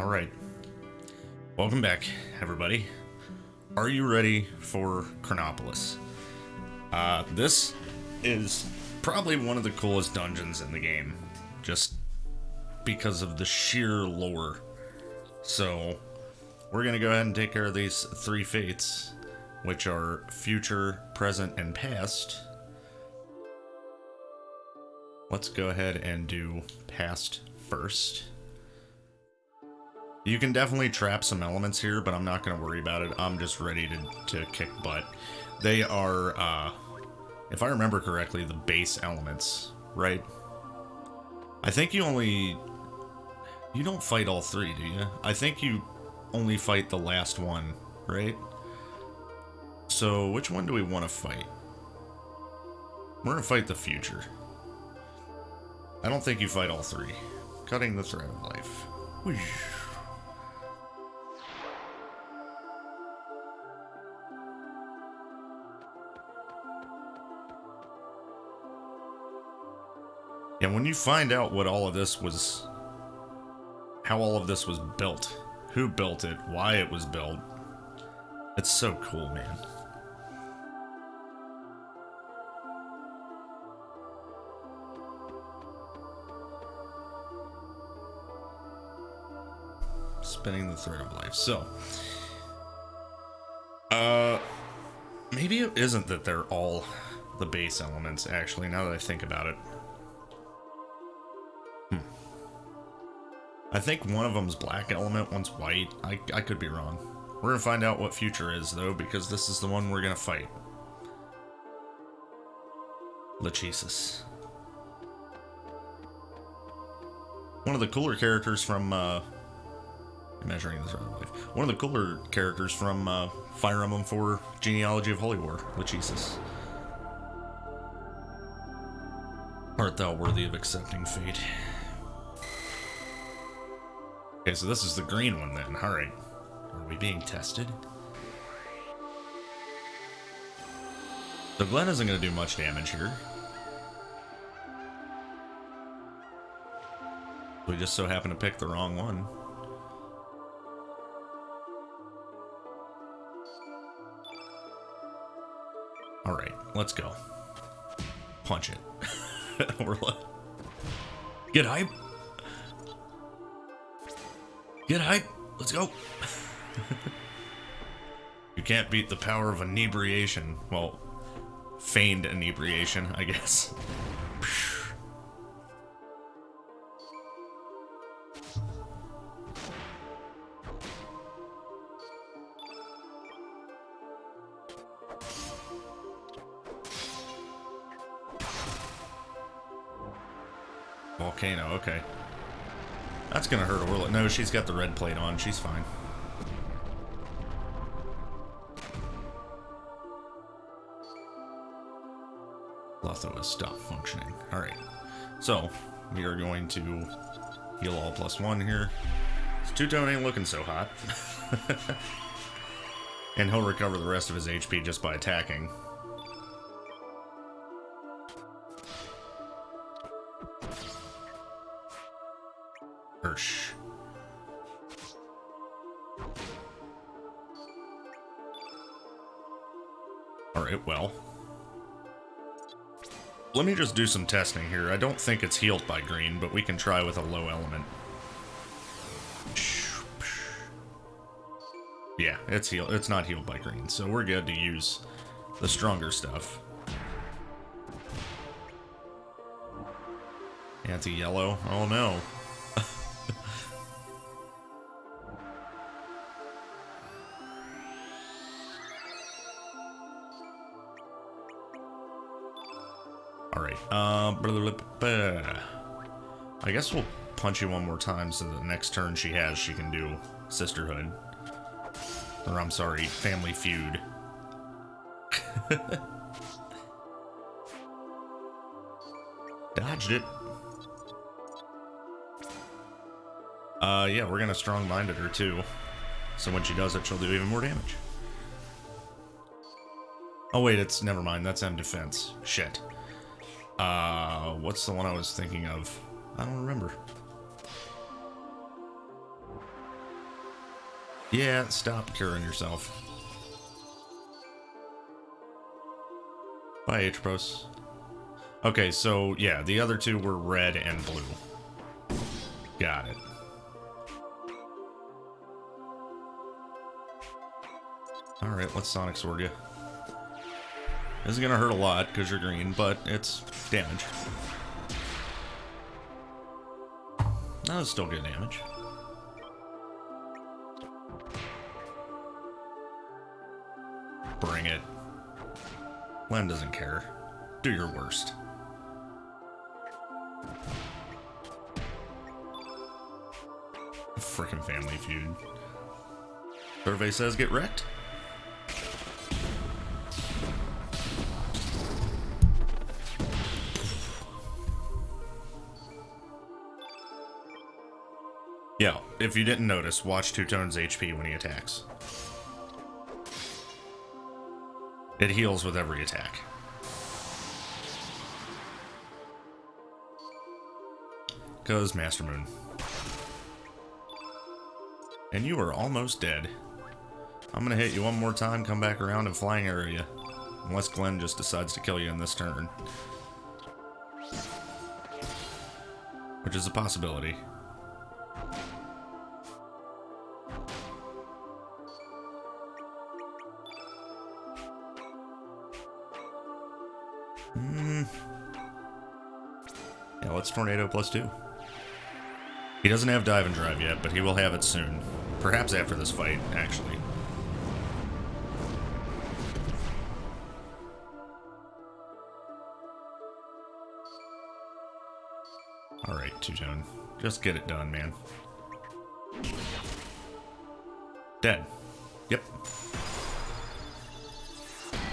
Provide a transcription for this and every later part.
Alright. Welcome back, everybody. Are you ready for Chronopolis? This is probably one of the coolest dungeons in the game, just because of the sheer lore. So, we're gonna go ahead and take care of these three fates, which are future, present, and past. Let's go ahead and do past first. You can definitely trap some elements here, but I'm not going to worry about it. I'm just ready to kick butt. They are, if I remember correctly, the base elements, right? I think you don't fight all three, do you? I think you only fight the last one, right? So, which one do we want to fight? We're going to fight the future. I don't think you fight all three. Cutting the thread of life. Whoosh. And when you find out what all of this was, how all of this was built, who built it, why it was built, it's so cool, man. Spinning the thread of life. So, maybe it isn't that they're all the base elements, actually, now that I think about it. I think one of them's black element, one's white. I could be wrong. We're gonna find out what future is, though, because this is the one we're gonna fight. Lachesis. One of the cooler characters from, measuring the thread of life. One of the cooler characters from, Fire Emblem 4 Genealogy of Holy War, Lachesis. Art thou worthy of accepting fate? Okay, so this is the green one then. Alright. Are we being tested? So Glenn isn't going to do much damage here. We just so happen to pick the wrong one. Alright, let's go. Punch it. Get hype! Get hype! Let's go! You can't beat the power of inebriation. Well, feigned inebriation, I guess. Volcano, okay. That's gonna hurt Orla. No, she's got the red plate on. She's fine. Lotho has stopped functioning. Alright. So, we are going to heal all +1 here. This two-tone ain't looking so hot. And he'll recover the rest of his HP just by attacking. Alright, well. Let me just do some testing here. I don't think it's healed by green, but we can try with a low element. Yeah, it's healed. It's not healed by green, so we're good to use the stronger stuff. Anti-yellow? Oh no. Alright, I guess we'll punch you one more time so the next turn she has, she can do Sisterhood. Or, I'm sorry, Family Feud. Dodged it. Yeah, we're gonna strong-minded her, too. So when she does it, she'll do even more damage. Oh, wait, it's... never mind, that's M defense. Shit. What's the one I was thinking of? I don't remember. Yeah, stop curing yourself. Bye, H-Pros. Okay, so, yeah, the other two were red and blue. Got it. Alright, let's Sonic Sword you. This is gonna hurt a lot, because you're green, but it's damage. No, it's still good damage. Bring it. Len doesn't care. Do your worst. Frickin' Family Feud. Survey says get wrecked. Yeah, if you didn't notice, watch Two-Tone's HP when he attacks. It heals with every attack. Goes Master Moon. And you are almost dead. I'm gonna hit you one more time, come back around and flying area. Unless Glenn just decides to kill you in this turn. Which is a possibility. Yeah, let's Tornado +2. He doesn't have Dive and Drive yet, but he will have it soon. Perhaps after this fight, actually. Alright, Two-Tone. Just get it done, man. Dead. Yep.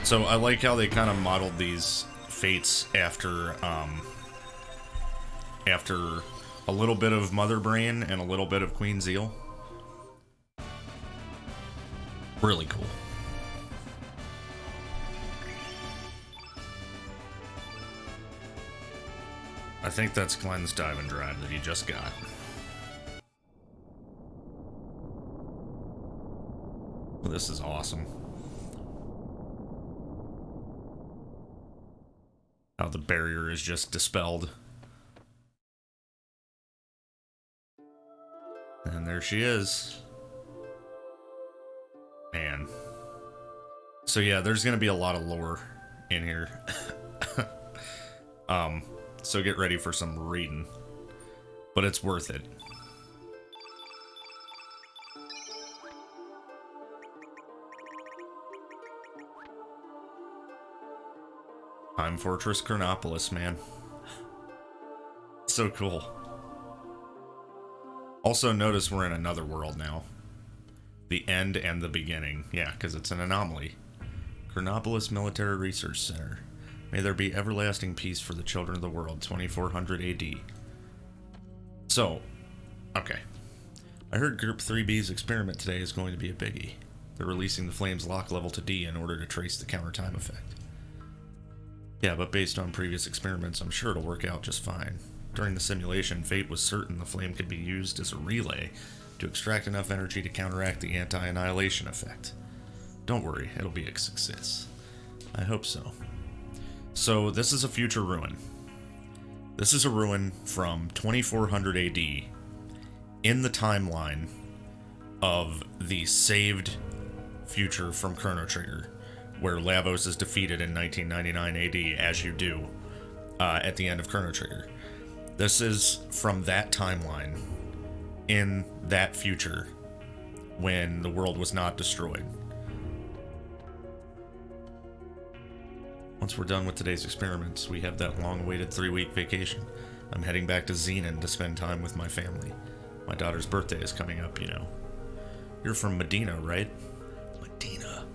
So I like how they kind of modeled these fates after a little bit of Mother Brain and a little bit of Queen Zeal. Really cool. I think that's Glenn's Dive and Drive that he just got. Well, this is awesome. How the barrier is just dispelled. And there she is. Man. So yeah, there's gonna be a lot of lore in here. So get ready for some reading. But it's worth it. Time Fortress Chronopolis, man. So cool. Also notice we're in another world now. The end and the beginning. Yeah, because it's an anomaly. Chronopolis Military Research Center. May there be everlasting peace for the children of the world, 2400 AD. So, okay. I heard Group 3B's experiment today is going to be a biggie. They're releasing the Flame's lock level to D in order to trace the counter time effect. Yeah, but based on previous experiments, I'm sure it'll work out just fine. During the simulation, Fate was certain the Flame could be used as a relay to extract enough energy to counteract the anti-annihilation effect. Don't worry, it'll be a success. I hope so. So, this is a future ruin. This is a ruin from 2400 AD in the timeline of the saved future from Chrono Trigger, where Lavos is defeated in 1999 AD, as you do at the end of Chrono Trigger. This is from that timeline in that future when the world was not destroyed. Once we're done with today's experiments, we have that long-awaited 3-week vacation. I'm heading back to Xenon to spend time with my family. My daughter's birthday is coming up, you know. You're from Medina, right? Medina.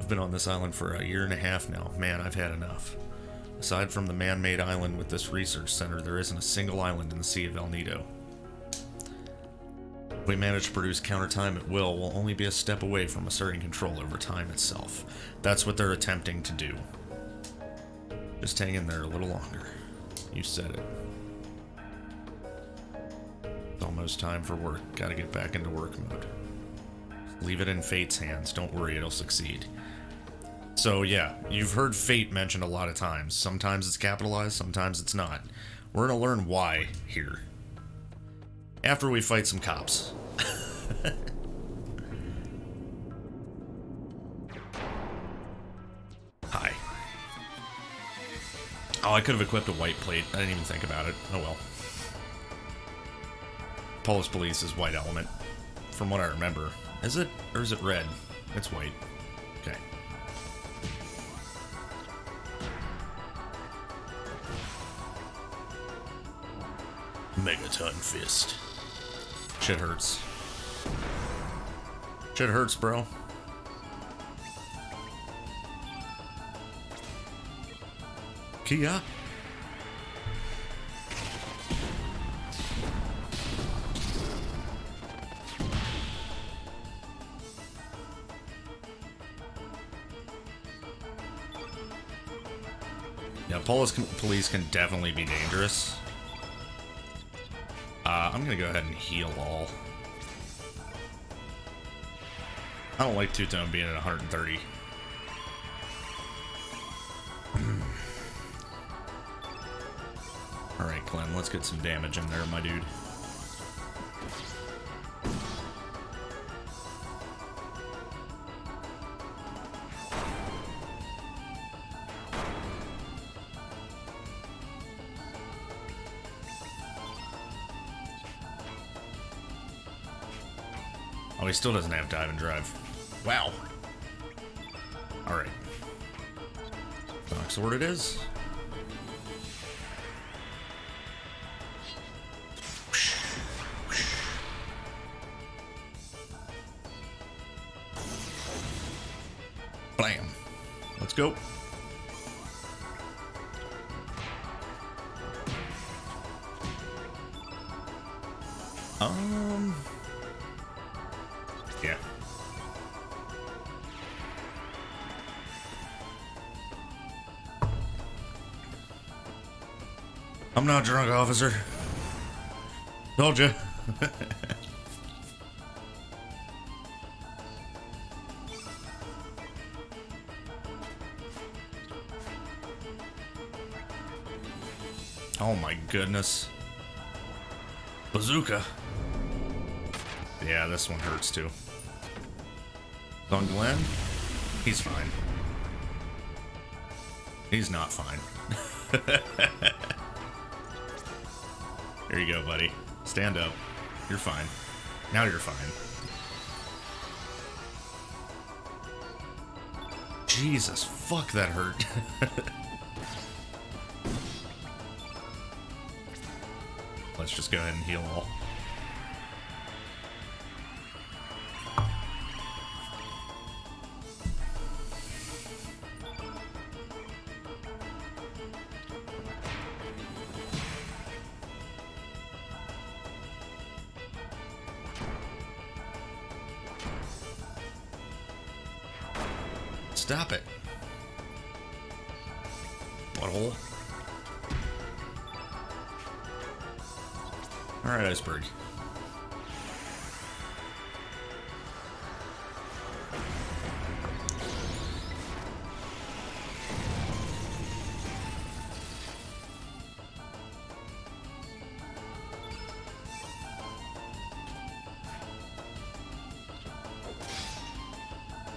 I've been on this island for a year and a half now. Man, I've had enough. Aside from the man-made island with this research center, there isn't a single island in the Sea of El Nido. If we manage to produce counter-time at will, we'll only be a step away from asserting control over time itself. That's what they're attempting to do. Just hang in there a little longer. You said it. It's almost time for work. Gotta get back into work mode. Leave it in fate's hands. Don't worry, it'll succeed. So yeah, you've heard fate mentioned a lot of times. Sometimes it's capitalized, sometimes it's not. We're gonna learn why here. After we fight some cops. Hi. Oh, I could have equipped a white plate. I didn't even think about it. Oh well. Police is white element. From what I remember. Is it? Or is it red? It's white. Okay. Megaton Fist. Shit hurts. Shit hurts, bro. Kia? Yeah, police can definitely be dangerous. I'm gonna go ahead and heal all. I don't like two-tone being at 130. Alright, Clem, let's get some damage in there, my dude. Oh, he still doesn't have dive and drive. Wow. Alright. Dark sword it is. Blam. Let's go. Yeah. I'm not drunk, officer. Told ya. Oh my goodness. Bazooka. Yeah, this one hurts too. Don Glenn? He's fine. He's not fine. There you go, buddy. Stand up. You're fine. Now you're fine. Jesus, fuck, that hurt. Let's just go ahead and heal all. Stop it. Butthole. Alright, iceberg.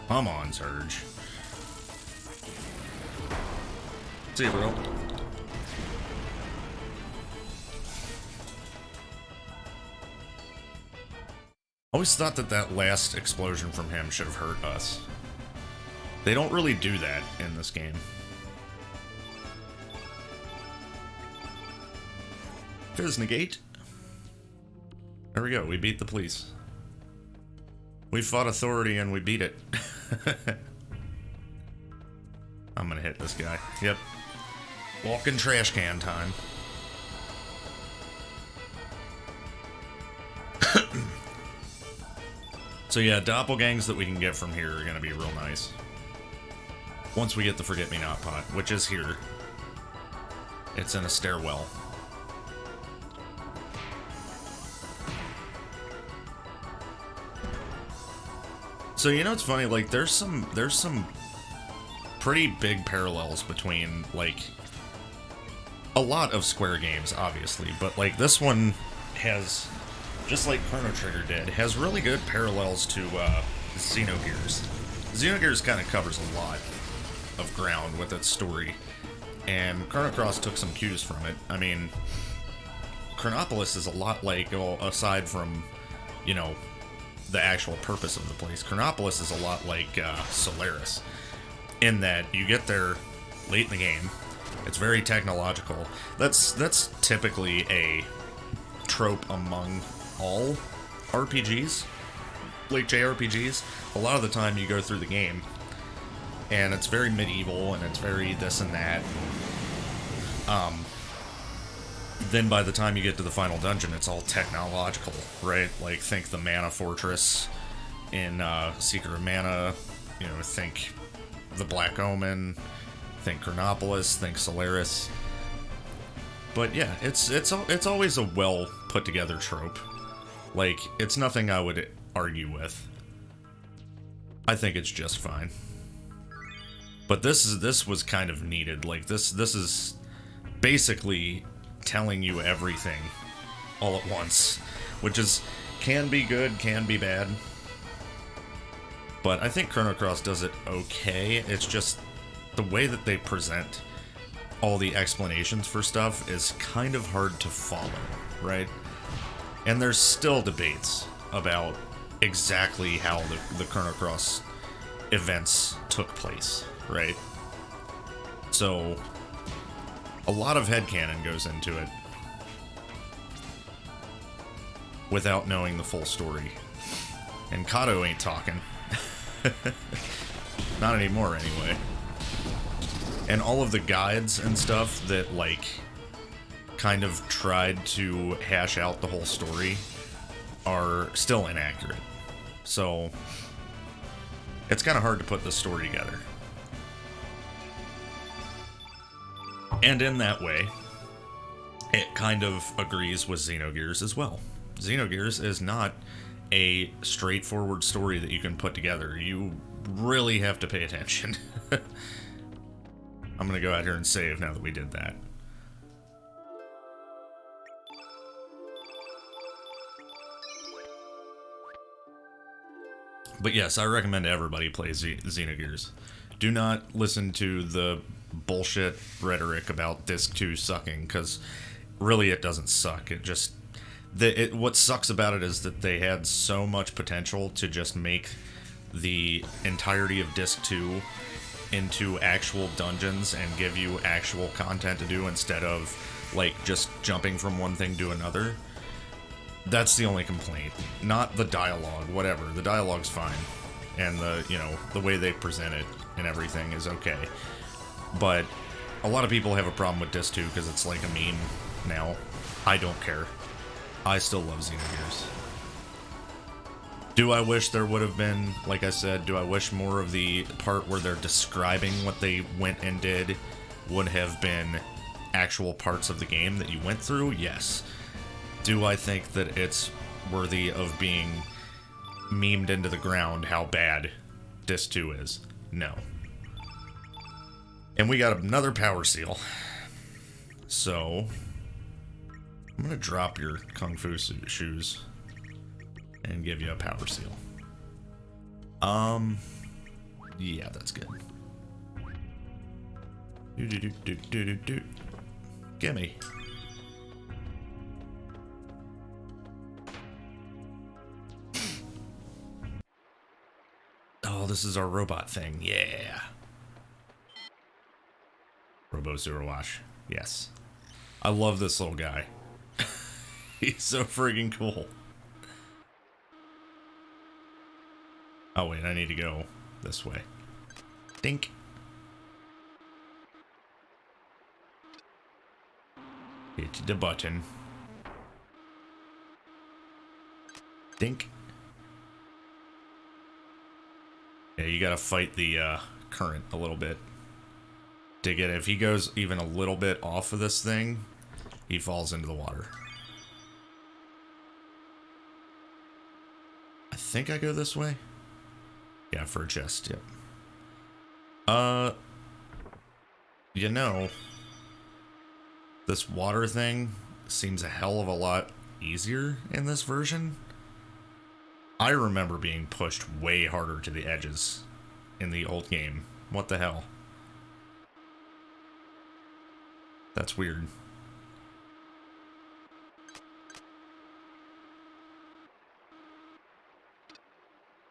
Come on, Surge. See you, bro. I always thought that that last explosion from him should have hurt us. They don't really do that in this game. Fizz negate. There we go, we beat the police. We fought authority and we beat it. I'm gonna hit this guy. Yep. Walking trash can time. So yeah, doppelgangs that we can get from here are gonna be real nice. Once we get the forget-me-not pot, which is here. It's in a stairwell. So you know it's funny, like there's some pretty big parallels between like a lot of Square games, obviously, but like this one has, just like Chrono Trigger did, has really good parallels to Xenogears. Xenogears kind of covers a lot of ground with its story, and Chrono Cross took some cues from it. I mean, Chronopolis is a lot like, well, aside from, you know, the actual purpose of the place, Chronopolis is a lot like Solaris, in that you get there late in the game. It's very technological. That's typically a trope among all RPGs, like JRPGs. A lot of the time you go through the game, and it's very medieval, and it's very this and that. Then by the time you get to the final dungeon, it's all technological, right? Like, think the Mana Fortress in Secret of Mana, you know, think the Black Omen, think Chronopolis, think Solaris. But yeah, it's always a well put together trope. Like, it's nothing I would argue with. I think it's just fine. But this was kind of needed. Like, this is basically telling you everything all at once, which is, can be good, can be bad. But I think Chrono Cross does it okay. It's just the way that they present all the explanations for stuff is kind of hard to follow, right? And there's still debates about exactly how the Chrono Cross events took place, right? So a lot of headcanon goes into it without knowing the full story. And Kato ain't talking. Not anymore, anyway. And all of the guides and stuff that, like, kind of tried to hash out the whole story are still inaccurate. So it's kind of hard to put the story together. And in that way, it kind of agrees with Xenogears as well. Xenogears is not a straightforward story that you can put together. You really have to pay attention. I'm gonna go out here and save now that we did that. But yes, I recommend everybody play Xenogears. Do not listen to the bullshit rhetoric about Disc 2 sucking, because really it doesn't suck. It just... what sucks about it is that they had so much potential to just make the entirety of Disc 2 into actual dungeons and give you actual content to do instead of, like, just jumping from one thing to another. That's the only complaint. Not the dialogue, whatever. The dialogue's fine. And the, you know, the way they present it and everything is okay. But a lot of people have a problem with Disc 2 because it's like a meme now. I don't care. I still love Xenogears. Do I wish there would have been, like I said, do I wish more of the part where they're describing what they went and did would have been actual parts of the game that you went through? Yes. Do I think that it's worthy of being memed into the ground how bad Disc 2 is? No. And we got another power seal. So I'm gonna drop your Kung Fu shoes and give you a power seal. Yeah, that's good. Gimme. Oh, this is our robot thing. Yeah. Robo Sewer Wash. Yes. I love this little guy. He's so friggin' cool. Oh, wait, I need to go this way. Dink. Hit the button. Dink. Yeah, you gotta fight the current a little bit to get it. If he goes even a little bit off of this thing, he falls into the water. I think I go this way. Yeah, for a chest, yep. You know, this water thing seems a hell of a lot easier in this version. I remember being pushed way harder to the edges in the old game. What the hell? That's weird.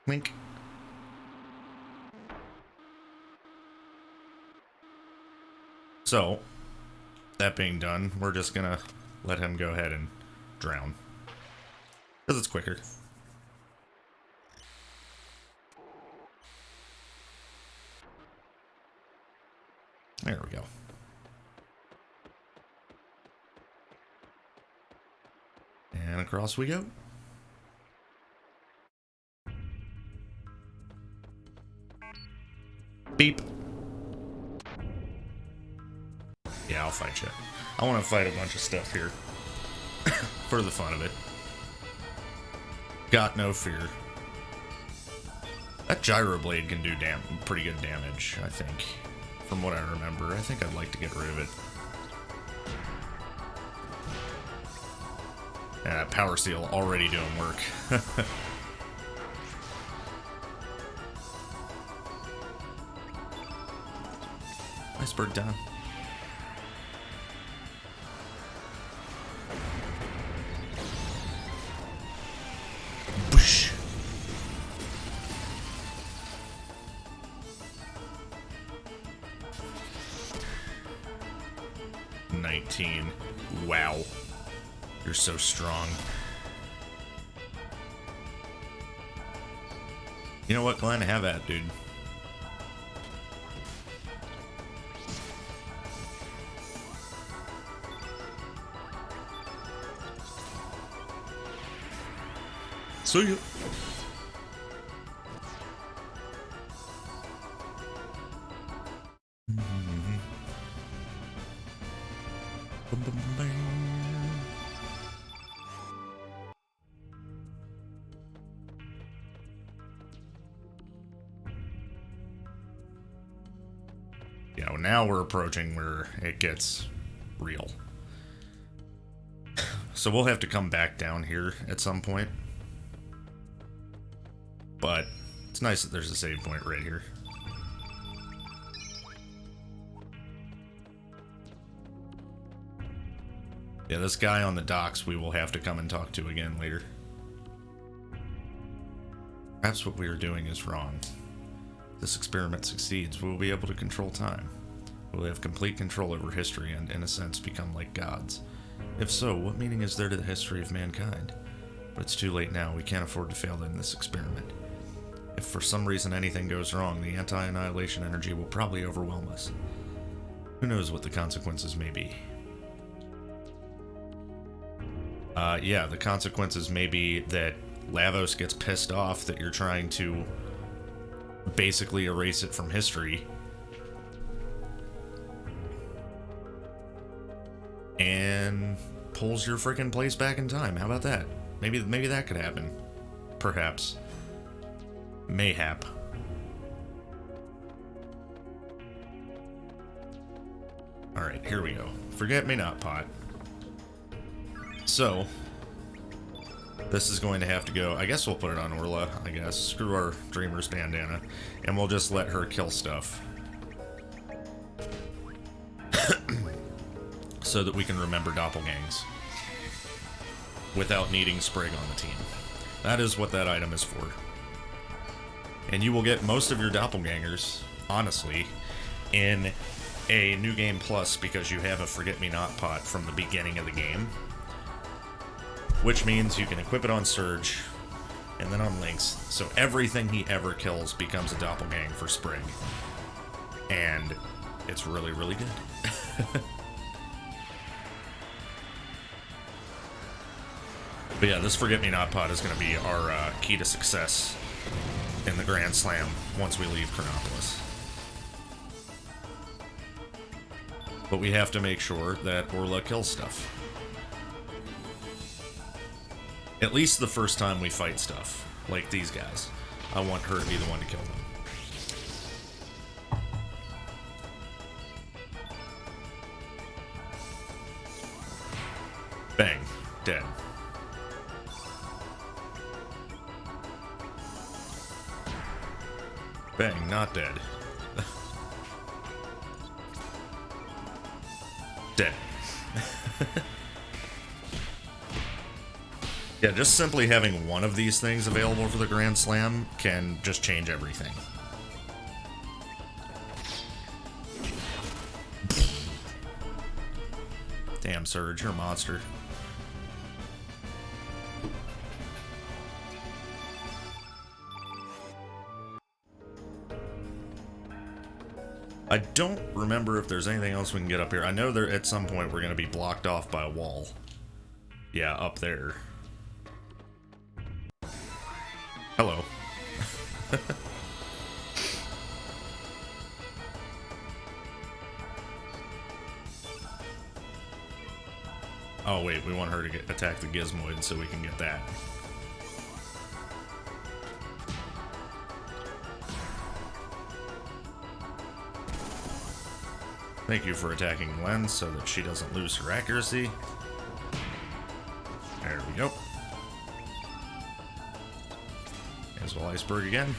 Link. So, that being done, we're just gonna let him go ahead and drown. Because it's quicker. There we go. And across we go. Beep. Yeah, I'll fight you. I want to fight a bunch of stuff here. For the fun of it. Got no fear. That gyro blade can do pretty good damage, I think. From what I remember. I think I'd like to get rid of it. Power seal already doing work. Iceberg down. Whoosh. Wow. You're so strong. You know what, Glenn? Have at, dude. See ya. Yeah, well, now we're approaching where it gets real. So we'll have to come back down here at some point. But it's nice that there's a save point right here. Yeah, this guy on the docks we will have to come and talk to again later. Perhaps what we are doing is wrong. If this experiment succeeds, we will be able to control time. We will have complete control over history and, in a sense, become like gods. If so, what meaning is there to the history of mankind? But it's too late now. We can't afford to fail in this experiment. If for some reason anything goes wrong, the anti-annihilation energy will probably overwhelm us. Who knows what the consequences may be? Yeah, the consequences may be that Lavos gets pissed off that you're trying to basically erase it from history. And pulls your freaking place back in time. How about that? Maybe that could happen. Perhaps. Mayhap. Alright, here we go. Forget-me-not pot. So, this is going to have to go... I guess we'll put it on Orla, I guess. Screw our Dreamer's bandana. And we'll just let her kill stuff. So that we can remember doppelgangs. Without needing Sprig on the team. That is what that item is for. And you will get most of your doppelgangers, honestly, in a New Game Plus because you have a Forget-Me-Not pot from the beginning of the game. Which means you can equip it on Surge, and then on Lynx, so everything he ever kills becomes a doppelgang for Sprig. And it's really, really good. But yeah, this Forget-Me-Not pot is going to be our key to success in the Grand Slam once we leave Chronopolis. But we have to make sure that Orla kills stuff. At least the first time we fight stuff, like these guys. I want her to be the one to kill them. Bang. Dead. Bang. Not dead. Dead. Yeah, just simply having one of these things available for the Grand Slam can just change everything. Damn, Surge, you're a monster. I don't remember if there's anything else we can get up here. I know there at some point we're going to be blocked off by a wall. Yeah, up there. Hello. Oh wait, we want her to attack the Gizmoid so we can get that. Thank you for attacking Glenn so that she doesn't lose her accuracy. There we go. As well, Iceberg again.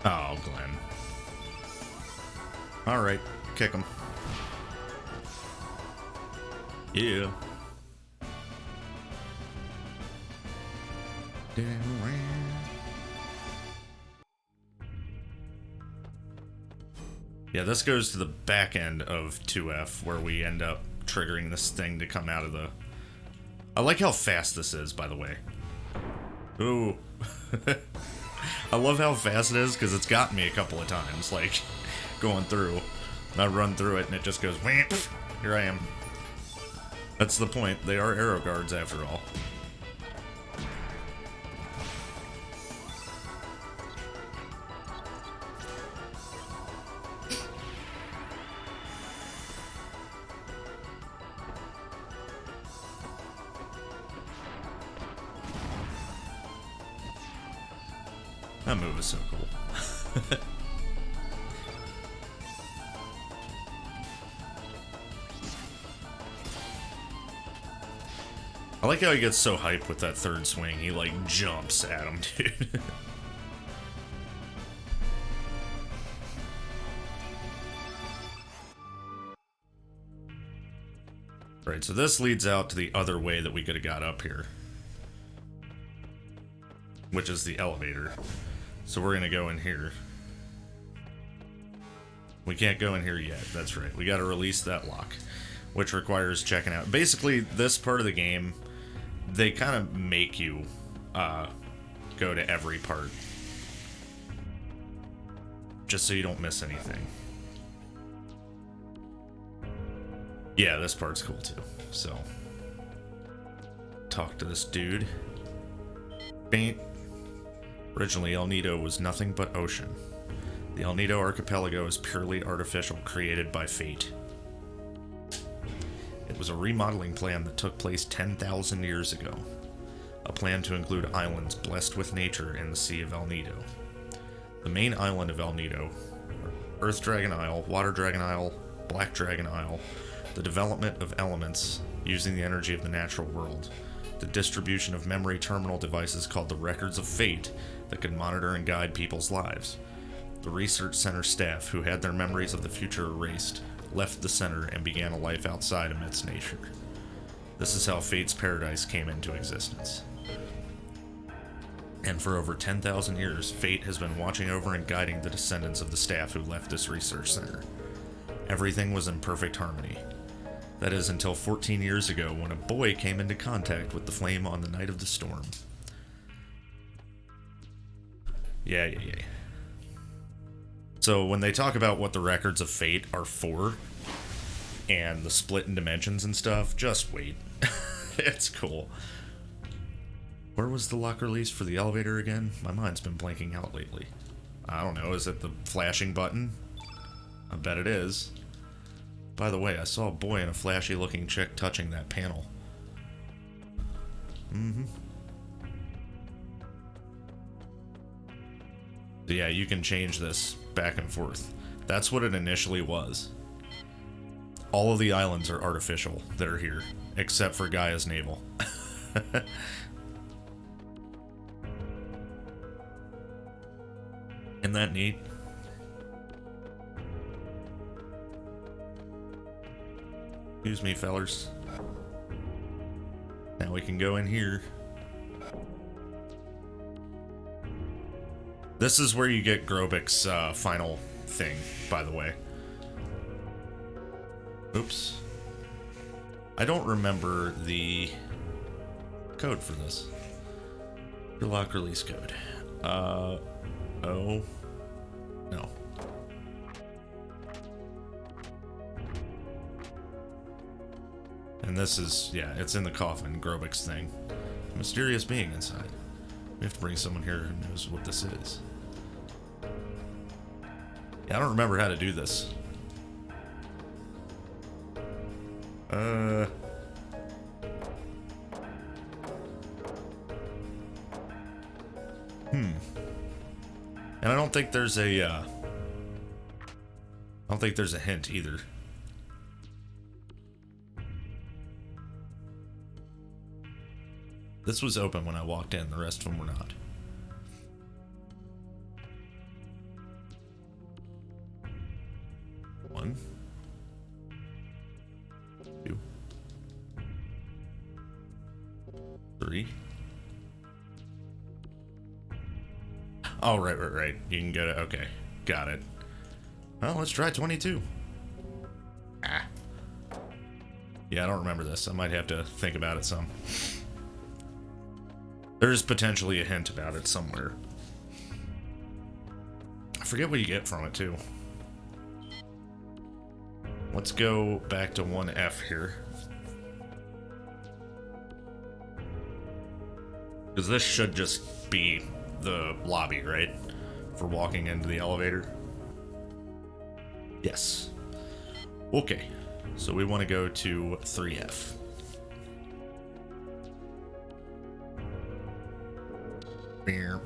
Oh, Glenn. Alright, kick him. Yeah. Yeah, this goes to the back end of 2F, where we end up triggering this thing to come out of the... I like how fast this is, by the way. Ooh. I love how fast it is, because it's gotten me a couple of times, like, going through. And I run through it, and it just goes, whamp, here I am. That's the point. They are arrow guards, after all. That move is so cool. I like how he gets so hyped with that third swing. He, like, jumps at him, dude. Right, so this leads out to the other way that we could have got up here, which is the elevator. So we're gonna go in here. We can't go in here yet, that's right. We gotta release that lock, which requires checking out. Basically, this part of the game, they kind of make you go to every part, just so you don't miss anything. Yeah, this part's cool too, so. Talk to this dude. Faint. Originally, El Nido was nothing but ocean. The El Nido archipelago is purely artificial, created by fate. It was a remodeling plan that took place 10,000 years ago. A plan to include islands blessed with nature in the Sea of El Nido. The main island of El Nido, Earth Dragon Isle, Water Dragon Isle, Black Dragon Isle, the development of elements using the energy of the natural world, the distribution of memory terminal devices called the Records of Fate that could monitor and guide people's lives. The research center staff, who had their memories of the future erased, left the center and began a life outside amidst nature. This is how Fate's paradise came into existence. And for over 10,000 years, Fate has been watching over and guiding the descendants of the staff who left this research center. Everything was in perfect harmony. That is, until 14 years ago, when a boy came into contact with the flame on the night of the storm. Yeah. So when they talk about what the records of fate are for, and the split in dimensions and stuff, just wait. It's cool. Where was the lock release for the elevator again? My mind's been blanking out lately. I don't know, is it the flashing button? I bet it is. By the way, I saw a boy and a flashy looking chick touching that panel. So yeah, you can change this back and forth. That's what it initially was. All of the islands are artificial that are here, except for Gaia's navel. Isn't that neat? Excuse me, fellers. Now we can go in here. This is where you get Grobik's final thing, by the way. Oops. I don't remember the code for this. Your lock release code. Oh. No. And this is, yeah, it's in the coffin, Grobik's thing. A mysterious being inside. We have to bring someone here who knows what this is. Yeah, I don't remember how to do this. And I don't think there's a, I don't think there's a hint either. This was open when I walked in, the rest of them were not. One. Two. Three. Oh, right. You can go to, okay. Got it. Well, let's try 22. Ah. Yeah, I don't remember this. I might have to think about it some. There's potentially a hint about it somewhere. I forget what you get from it, too. Let's go back to 1F here. Because this should just be the lobby, right? For walking into the elevator. Yes. Okay. So we want to go to 3F. Here.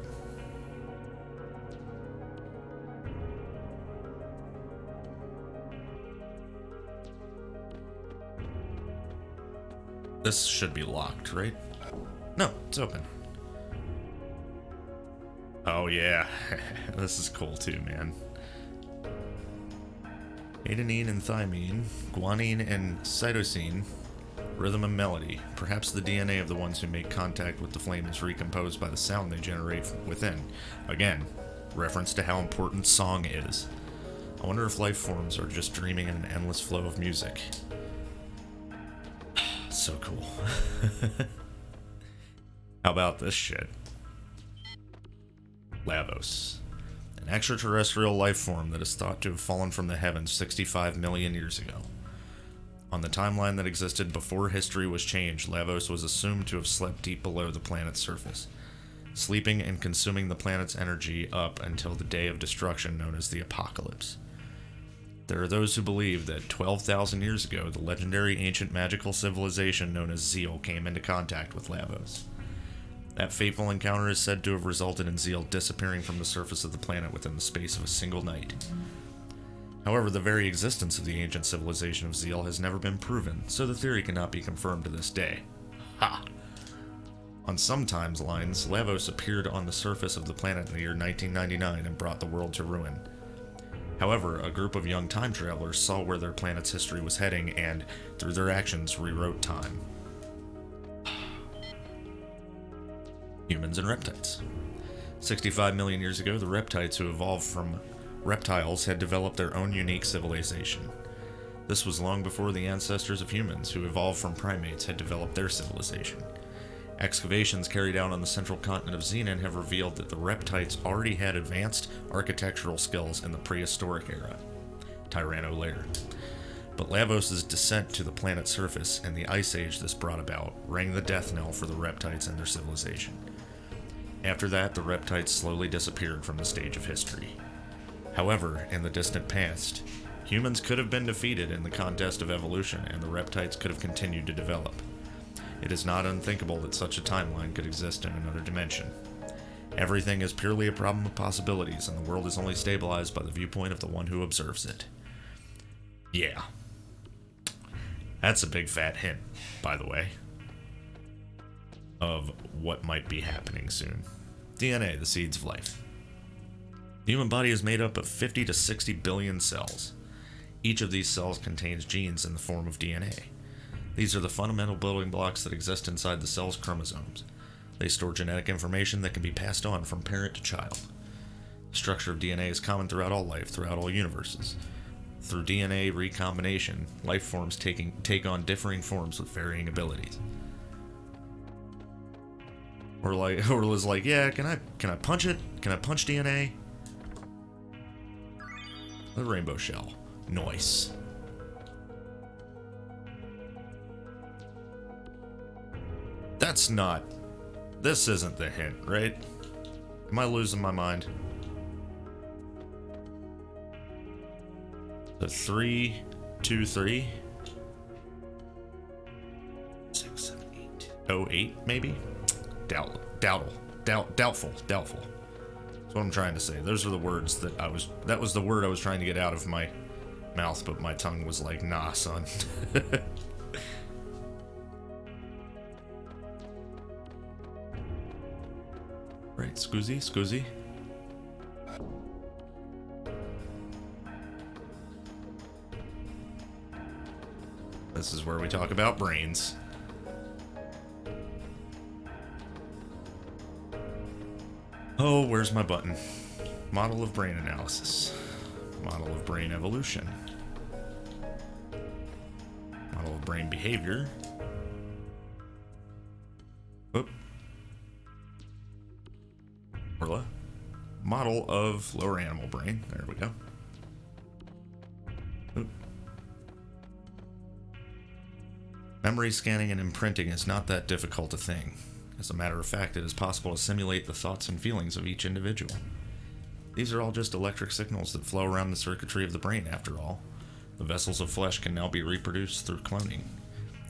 This should be locked, right? No, it's open. Oh yeah, this is cool too, man. Adenine and thymine, guanine and cytosine, rhythm and melody. Perhaps the DNA of the ones who make contact with the flame is recomposed by the sound they generate within. Again, reference to how important song is. I wonder if life forms are just dreaming in an endless flow of music. So cool. How about this shit? Lavos. An extraterrestrial life form that is thought to have fallen from the heavens 65 million years ago. On the timeline that existed before history was changed, Lavos was assumed to have slept deep below the planet's surface, sleeping and consuming the planet's energy up until the day of destruction known as the Apocalypse. There are those who believe that 12,000 years ago, the legendary ancient magical civilization known as Zeal came into contact with Lavos. That fateful encounter is said to have resulted in Zeal disappearing from the surface of the planet within the space of a single night. However, the very existence of the ancient civilization of Zeal has never been proven, so the theory cannot be confirmed to this day. Ha! On some timelines, Lavos appeared on the surface of the planet in the year 1999 and brought the world to ruin. However, a group of young time travelers saw where their planet's history was heading and, through their actions, rewrote time. Humans and reptiles. 65 million years ago, the reptiles who evolved from reptiles had developed their own unique civilization. This was long before the ancestors of humans who evolved from primates had developed their civilization. Excavations carried out on the central continent of Xenon have revealed that the reptites already had advanced architectural skills in the prehistoric era, Tyranno later. But Lavos' descent to the planet's surface and the ice age this brought about rang the death knell for the reptites and their civilization. After that, the reptites slowly disappeared from the stage of history. However, in the distant past, humans could have been defeated in the contest of evolution, and the reptites could have continued to develop. It is not unthinkable that such a timeline could exist in another dimension. Everything is purely a problem of possibilities, and the world is only stabilized by the viewpoint of the one who observes it. Yeah. That's a big fat hint, by the way, of what might be happening soon. DNA, the seeds of life. The human body is made up of 50 to 60 billion cells. Each of these cells contains genes in the form of DNA. These are the fundamental building blocks that exist inside the cell's chromosomes. They store genetic information that can be passed on from parent to child. The structure of DNA is common throughout all life, throughout all universes. Through DNA recombination, life forms take on differing forms with varying abilities. Or was like, yeah, can I punch it? Can I punch DNA? The rainbow shell. Nice. That's not... This isn't the hint, right? Am I losing my mind? The 3, 2, 3? 6, 7, 8. 08, maybe? Doubtful. That's what I'm trying to say. Those are the words that was the word I was trying to get out of my mouth, but my tongue was like, nah, son. Right, Scoozy. This is where we talk about brains. Oh, where's my button? Model of brain analysis. Model of brain evolution. Model of brain behavior. Oop. Orla. Model of lower animal brain. There we go. Oop. Memory scanning and imprinting is not that difficult a thing. As a matter of fact, it is possible to simulate the thoughts and feelings of each individual. These are all just electric signals that flow around the circuitry of the brain, after all. The vessels of flesh can now be reproduced through cloning,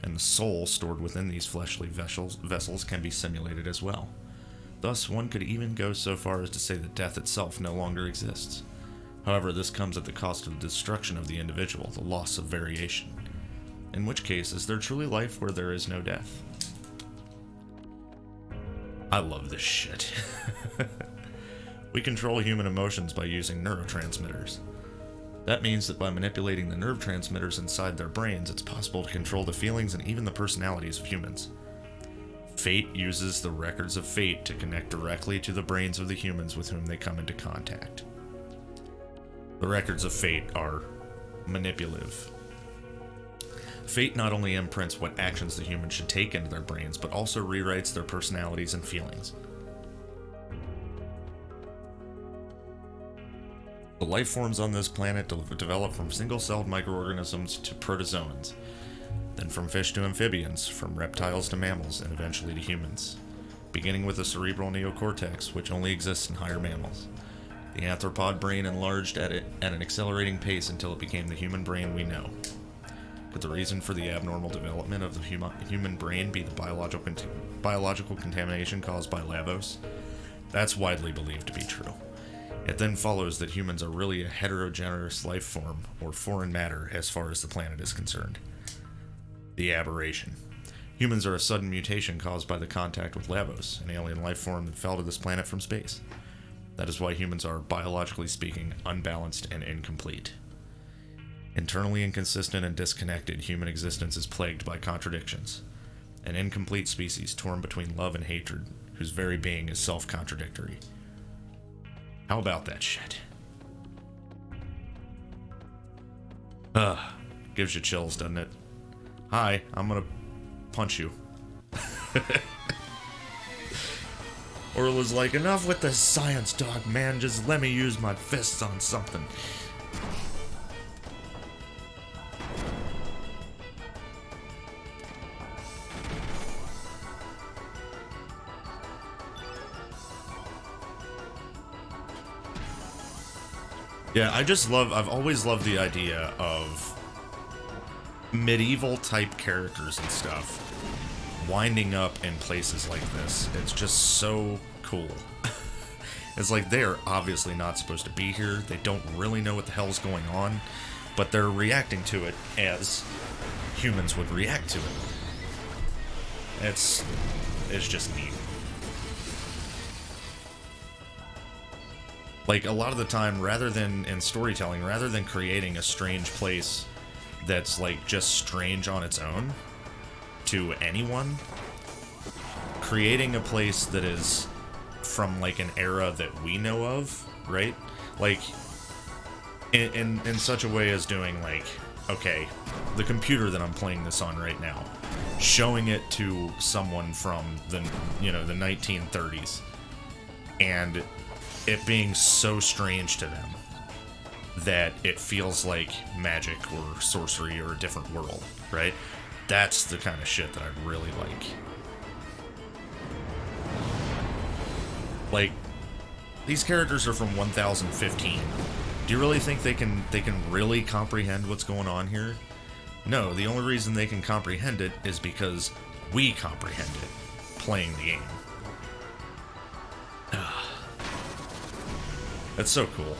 and the soul stored within these fleshly vessels can be simulated as well. Thus, one could even go so far as to say that death itself no longer exists. However, this comes at the cost of the destruction of the individual, the loss of variation. In which case, is there truly life where there is no death? I love this shit. We control human emotions by using neurotransmitters. That means that by manipulating the nerve transmitters inside their brains, it's possible to control the feelings and even the personalities of humans. Fate uses the records of fate to connect directly to the brains of the humans with whom they come into contact. The records of fate are manipulative. Fate not only imprints what actions the humans should take into their brains, but also rewrites their personalities and feelings. The life forms on this planet develop from single-celled microorganisms to protozoans, then from fish to amphibians, from reptiles to mammals, and eventually to humans, beginning with the cerebral neocortex, which only exists in higher mammals. The anthropod brain enlarged at an accelerating pace until it became the human brain we know. Could the reason for the abnormal development of the human brain be the biological contamination caused by Lavos? That's widely believed to be true. It then follows that humans are really a heterogeneous life form, or foreign matter, as far as the planet is concerned. The aberration. Humans are a sudden mutation caused by the contact with Lavos, an alien life form that fell to this planet from space. That is why humans are, biologically speaking, unbalanced and incomplete. Internally inconsistent and disconnected, human existence is plagued by contradictions. An incomplete species torn between love and hatred, whose very being is self-contradictory. How about that shit? Gives you chills, doesn't it? Hi, I'm gonna punch you. Orla's like, enough with the science talk, man. Just let me use my fists on something. Yeah, I've always loved the idea of medieval type characters and stuff winding up in places like this. It's just so cool. It's like they are obviously not supposed to be here. They don't really know what the hell's going on, but they're reacting to it as humans would react to it. It's just neat. Like, a lot of the time, in storytelling, rather than creating a strange place that's, like, just strange on its own to anyone, creating a place that is from, like, an era that we know of, right? Like, in such a way as doing, like, okay, the computer that I'm playing this on right now, showing it to someone from the 1930s, and it being so strange to them that it feels like magic or sorcery or a different world, right? That's the kind of shit that I really like. Like, these characters are from 1015. Do you really think they can really comprehend what's going on here? No, the only reason they can comprehend it is because we comprehend it playing the game. That's so cool.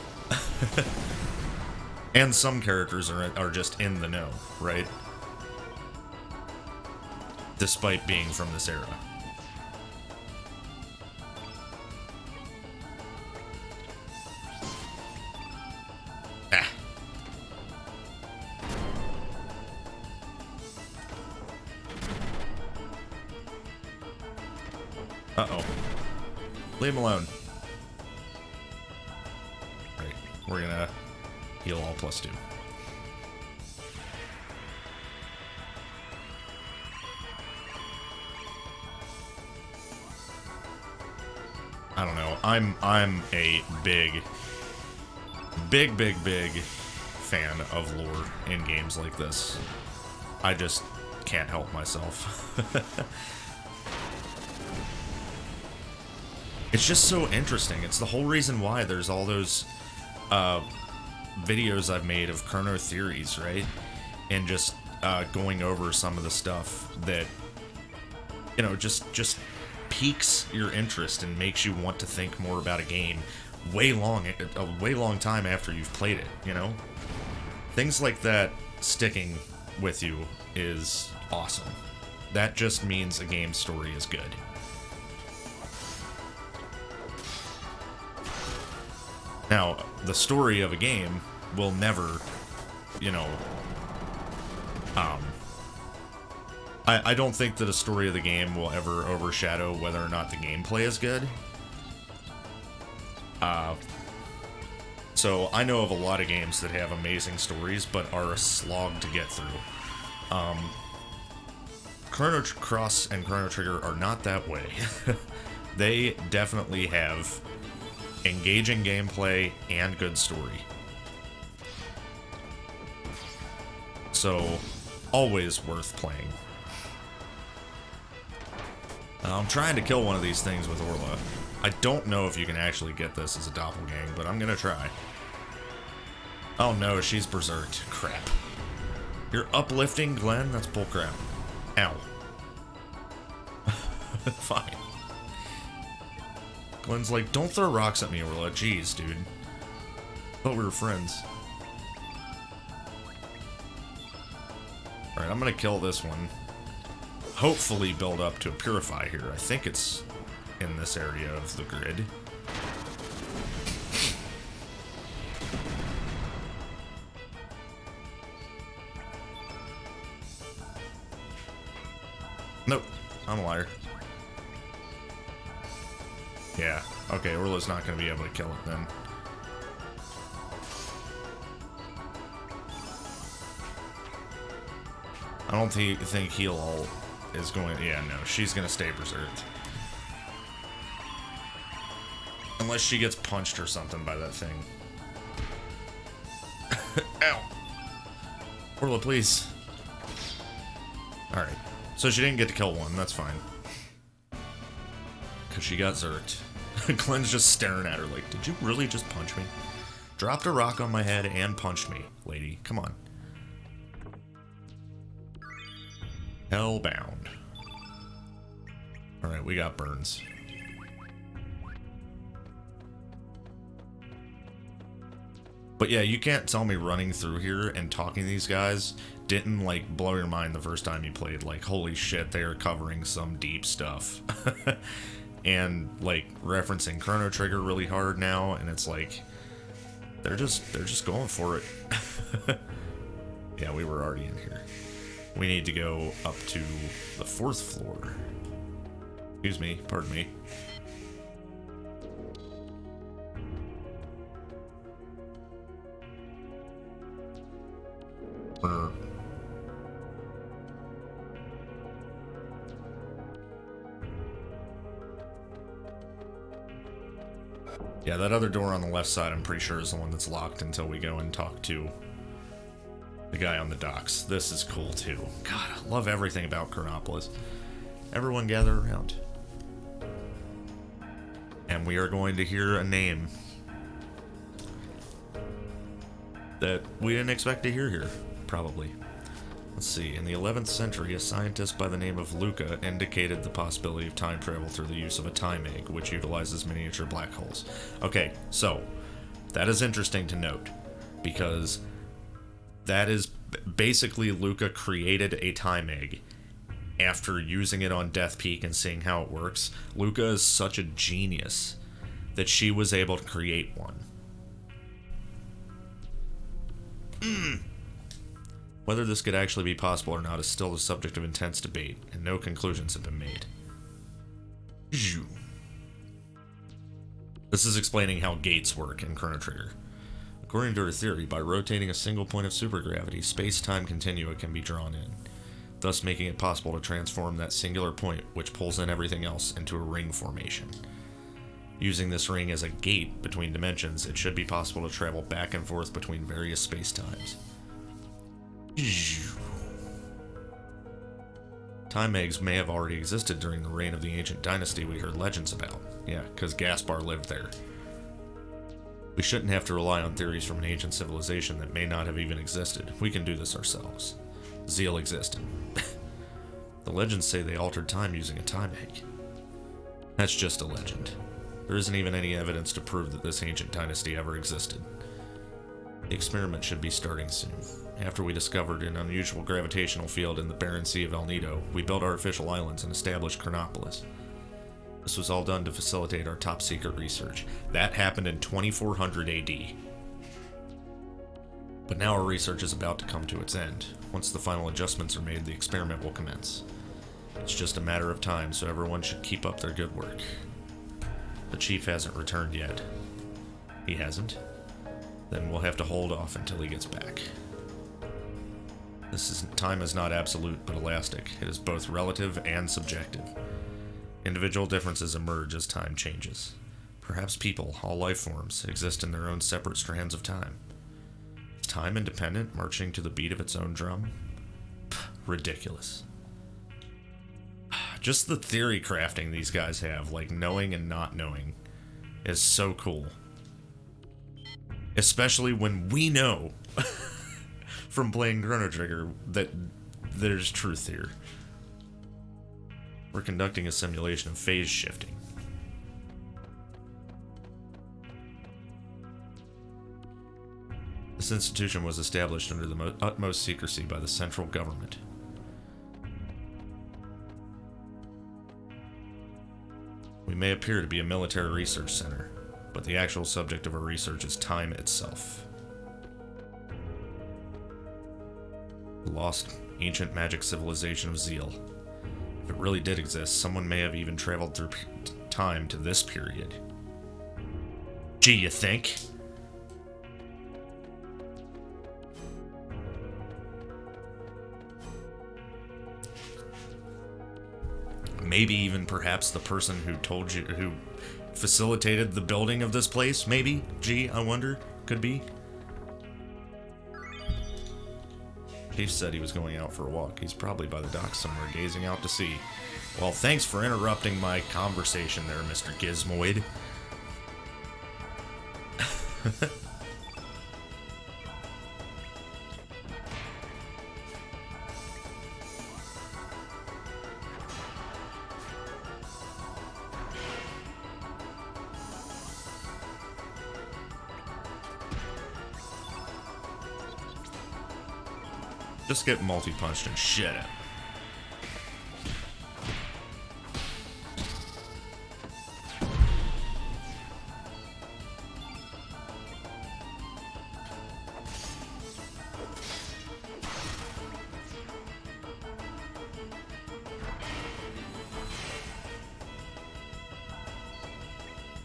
And some characters are just in the know, right? Despite being from this era. Ah. Uh-oh. Leave him alone. We're gonna heal all +2. I don't know. I'm a big fan of lore in games like this. I just can't help myself. It's just so interesting. It's the whole reason why there's all those videos I've made of Chrono theories, right? And just going over some of the stuff that, just piques your interest and makes you want to think more about a game a way long time after you've played it, Things like that sticking with you is awesome. That just means a game's story is good. Now, the story of a game will never, I don't think that a story of the game will ever overshadow whether or not the gameplay is good. So I know of a lot of games that have amazing stories, but are a slog to get through. Chrono Cross and Chrono Trigger are not that way. They definitely have engaging gameplay and good story. So, always worth playing. I'm trying to kill one of these things with Orla. I don't know if you can actually get this as a doppelgang, but I'm gonna try. Oh no, she's berserked. Crap. You're uplifting Glenn? That's bullcrap. Ow. Fine. Glenn's like, don't throw rocks at me, Orla. Jeez, dude. Thought we were friends. Alright, I'm gonna kill this one. Hopefully build up to a Purify here. I think it's in this area of the grid. Nope. I'm a liar. Yeah. Okay, Orla's not going to be able to kill it then. I don't think heal all is going... Yeah, no. She's going to stay berserked. Unless she gets punched or something by that thing. Ow. Orla, please. Alright. So she didn't get to kill one, that's fine. Because she got zerked. Glenn's just staring at her like, did you really just punch me? Dropped a rock on my head and punched me, lady. Come on. Hellbound. Alright, we got burns. But yeah, you can't tell me running through here and talking to these guys didn't, like, blow your mind the first time you played. Like, holy shit, they are covering some deep stuff. And, like, referencing Chrono Trigger really hard now, and it's like, they're just going for it. Yeah, we were already in here. We need to go up to the 4th floor. Excuse me, pardon me. Yeah, that other door on the left side, I'm pretty sure is the one that's locked until we go and talk to the guy on the docks. This is cool, too. God, I love everything about Chronopolis. Everyone gather around. And we are going to hear a name that we didn't expect to hear here, probably. Let's see. In the 11th century, a scientist by the name of Luca indicated the possibility of time travel through the use of a time egg, which utilizes miniature black holes. Okay, so that is interesting to note, because that is basically Luca created a time egg after using it on Death Peak and seeing how it works. Luca is such a genius that she was able to create one. Whether this could actually be possible or not is still the subject of intense debate, and no conclusions have been made. This is explaining how gates work in Chrono Trigger. According to her theory, by rotating a single point of supergravity, space-time continua can be drawn in, thus making it possible to transform that singular point, which pulls in everything else, into a ring formation. Using this ring as a gate between dimensions, it should be possible to travel back and forth between various space-times. Time eggs may have already existed during the reign of the ancient dynasty we heard legends about. Yeah, because Gaspar lived there. We shouldn't have to rely on theories from an ancient civilization that may not have even existed. We can do this ourselves. Zeal existed. The legends say they altered time using a time egg. That's just a legend. There isn't even any evidence to prove that this ancient dynasty ever existed. The experiment should be starting soon. After we discovered an unusual gravitational field in the barren sea of El Nido, we built artificial islands and established Chronopolis. This was all done to facilitate our top-secret research. That happened in 2400 AD. But now our research is about to come to its end. Once the final adjustments are made, the experiment will commence. It's just a matter of time, so everyone should keep up their good work. The chief hasn't returned yet. He hasn't? Then we'll have to hold off until he gets back. Time is not absolute, but elastic. It is both relative and subjective. Individual differences emerge as time changes. Perhaps people, all life forms, exist in their own separate strands of time. Is time independent, marching to the beat of its own drum? Ridiculous. Just the theory crafting these guys have, like knowing and not knowing, is so cool. Especially when we know from playing Chrono Trigger that there's truth here. We're conducting a simulation of phase shifting. This institution was established under the utmost secrecy by the central government. We may appear to be a military research center, but the actual subject of our research is time itself. The lost, ancient magic civilization of Zeal. If it really did exist, someone may have even traveled through time to this period. Gee, you think? maybe even perhaps the person who told you, who facilitated the building of this place, maybe? Gee, I wonder. Could be. Chief said he was going out for a walk. He's probably by the docks somewhere, gazing out to sea. Well, thanks for interrupting my conversation there, Mr. Gizmoid. Just get multi-punched and shit at.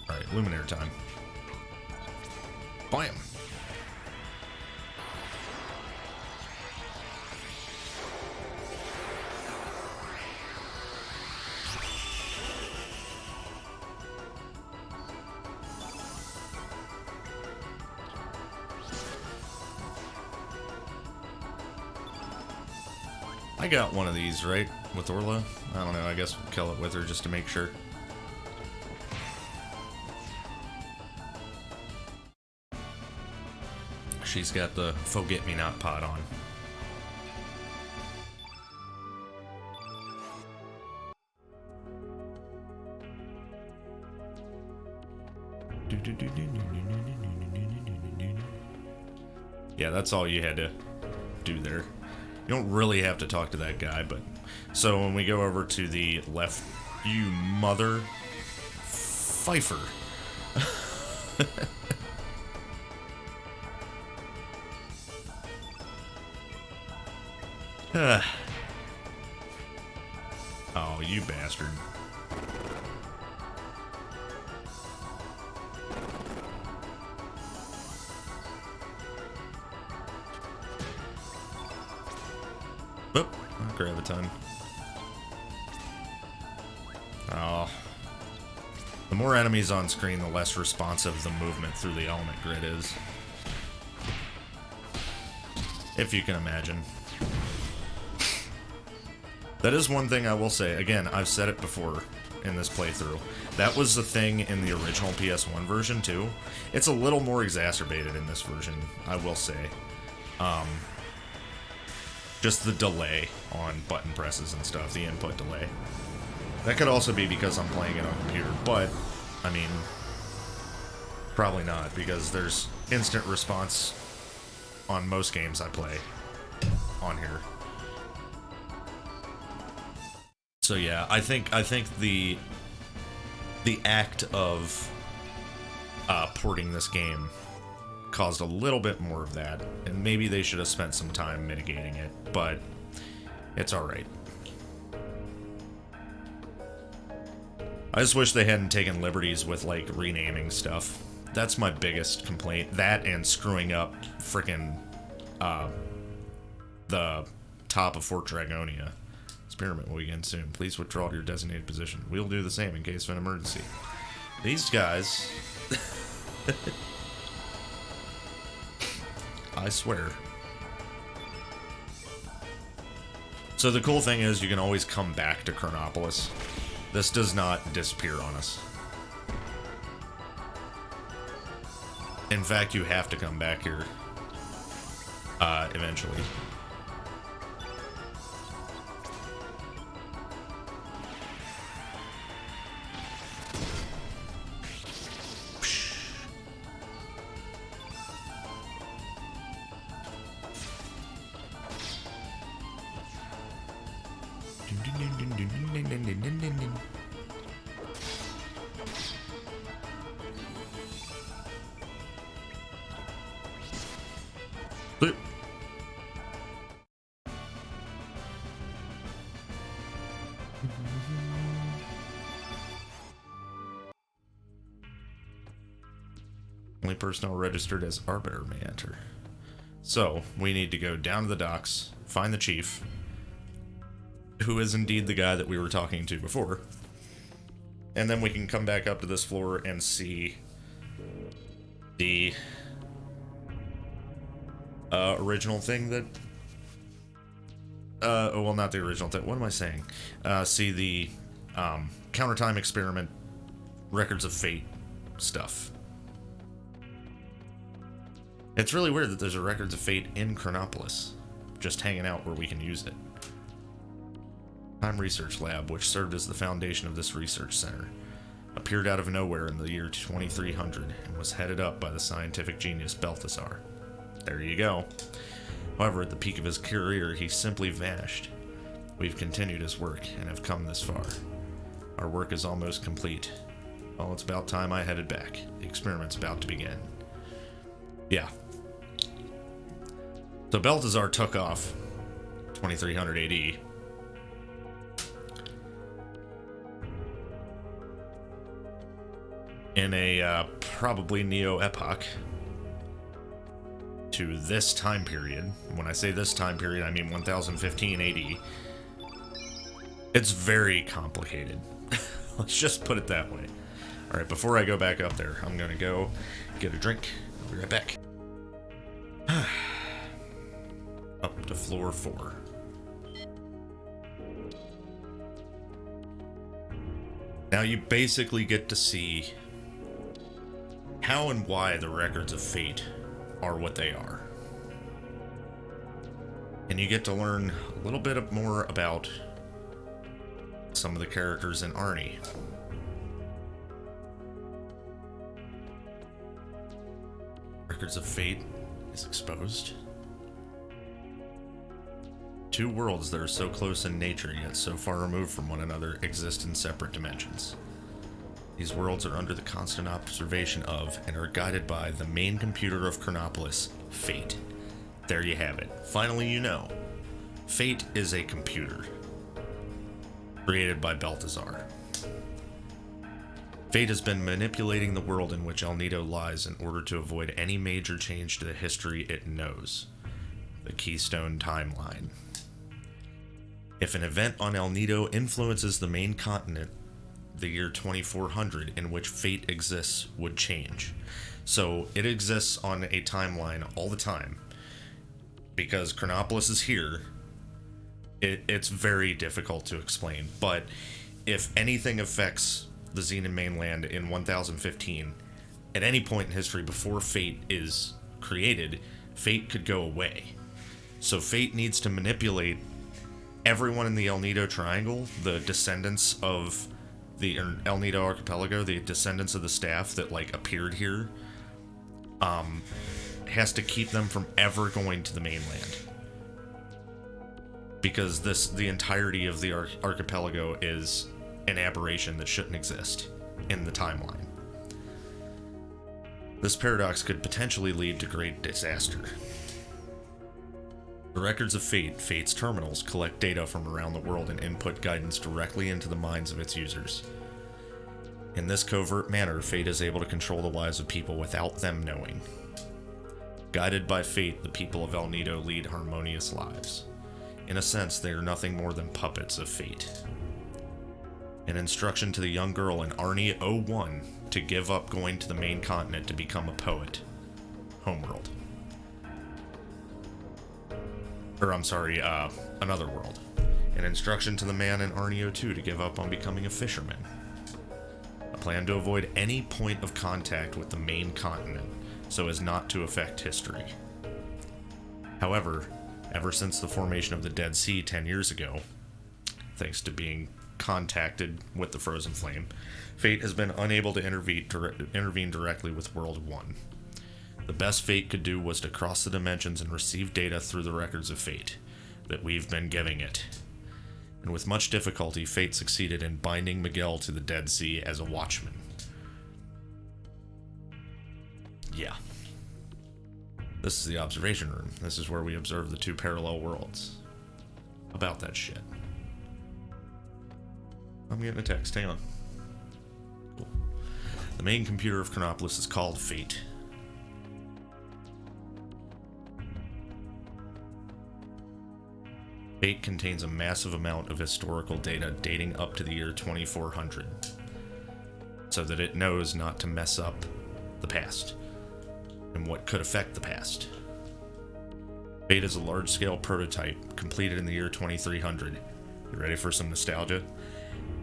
Alright, Luminaire time. Bam! I got one of these, right? With Orla? I don't know, I guess we'll kill it with her just to make sure. She's got the Forget-Me-Not pot on. Yeah, that's all you had to do there. You don't really have to talk to that guy, but... So when we go over to the left, you mother... Pfeiffer. Oh, you bastard. Oop, graviton. Oh. The more enemies on screen, the less responsive the movement through the element grid is. If you can imagine. That is one thing I will say. Again, I've said it before in this playthrough. That was the thing in the original PS1 version, too. It's a little more exacerbated in this version, I will say. Just the delay on button presses and stuff, the input delay. That could also be because I'm playing it on computer, but, I mean, probably not, because there's instant response on most games I play on here. So yeah, I think the act of porting this game caused a little bit more of that, and maybe they should have spent some time mitigating it, but it's alright. I just wish they hadn't taken liberties with, like, renaming stuff. That's my biggest complaint. That and screwing up frickin' the top of Fort Dragonia. Experiment will begin soon. Please withdraw to your designated position. We'll do the same in case of an emergency. These guys... I swear. So the cool thing is you can always come back to Chronopolis. This does not disappear on us. In fact, you have to come back here eventually. Only personnel registered as Arbiter may enter. So, we need to go down to the docks, find the chief, who is indeed the guy that we were talking to before. And then we can come back up to this floor and see the original thing that... well, not the original thing. What am I saying? See the countertime experiment, Records of Fate stuff. It's really weird that there's a Records of Fate in Chronopolis, just hanging out where we can use it. Time Research Lab, which served as the foundation of this research center, appeared out of nowhere in the year 2300 and was headed up by the scientific genius Balthazar. There you go. However, at the peak of his career, he simply vanished. We've continued his work and have come this far. Our work is almost complete. Well, it's about time I headed back. The experiment's about to begin. Yeah. So Balthazar took off 2300 AD. In a probably neo-epoch to this time period. When I say this time period, I mean 1015 AD. It's very complicated. Let's just put it that way. Alright, before I go back up there, I'm gonna go get a drink. I'll be right back. Up to floor 4. Now you basically get to see how and why the Records of Fate are what they are. And you get to learn a little bit more about some of the characters in Arnie. Records of Fate is exposed. Two worlds that are so close in nature yet so far removed from one another exist in separate dimensions. These worlds are under the constant observation of and are guided by the main computer of Chronopolis, Fate. There you have it. Finally, you know. Fate is a computer created by Balthazar. Fate has been manipulating the world in which El Nido lies in order to avoid any major change to the history it knows, the Keystone Timeline. If an event on El Nido influences the main continent, the year 2400 in which Fate exists would change. So it exists on a timeline all the time. Because Chronopolis is here, it's very difficult to explain. But if anything affects the Xenon mainland in 1015, at any point in history before Fate is created, Fate could go away. So Fate needs to manipulate everyone in the El Nido Triangle, the descendants of the El Nido Archipelago, the descendants of the staff that like appeared here, has to keep them from ever going to the mainland. Because the entirety of the archipelago is an aberration that shouldn't exist in the timeline. This paradox could potentially lead to great disaster. The Records of Fate, Fate's terminals, collect data from around the world and input guidance directly into the minds of its users. In this covert manner, Fate is able to control the lives of people without them knowing. Guided by Fate, the people of El Nido lead harmonious lives. In a sense, they are nothing more than puppets of Fate. An instruction to the young girl in Arnie 01 to give up going to the main continent to become a poet. Homeworld. Or, I'm sorry, another world. An instruction to the man in Arnie 02 to give up on becoming a fisherman. A plan to avoid any point of contact with the main continent so as not to affect history. However, ever since the formation of the Dead Sea 10 years ago, thanks to being contacted with the Frozen Flame, Fate has been unable to intervene directly with World 1. The best Fate could do was to cross the dimensions and receive data through the Records of Fate that we've been giving it. And with much difficulty, Fate succeeded in binding Miguel to the Dead Sea as a watchman. Yeah. This is the observation room. This is where we observe the two parallel worlds. About that shit. I'm getting a text, hang on. Cool. The main computer of Chronopolis is called Fate. Fate contains a massive amount of historical data dating up to the year 2400, so that it knows not to mess up the past and what could affect the past. Fate is a large-scale prototype completed in the year 2300. You ready for some nostalgia?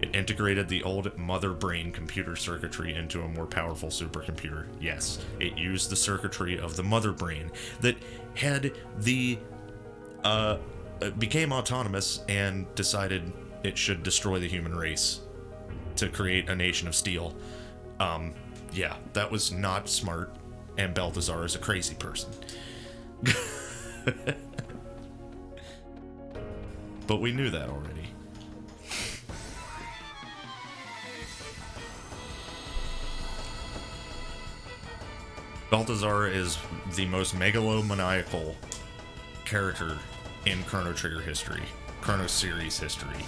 It integrated the old mother brain computer circuitry into a more powerful supercomputer. Yes, it used the circuitry of the mother brain that had the became autonomous and decided it should destroy the human race to create a nation of steel. Yeah, that was not smart, and Balthazar is a crazy person. But we knew that already. Balthazar is the most megalomaniacal character in Chrono Trigger history, Chrono series history.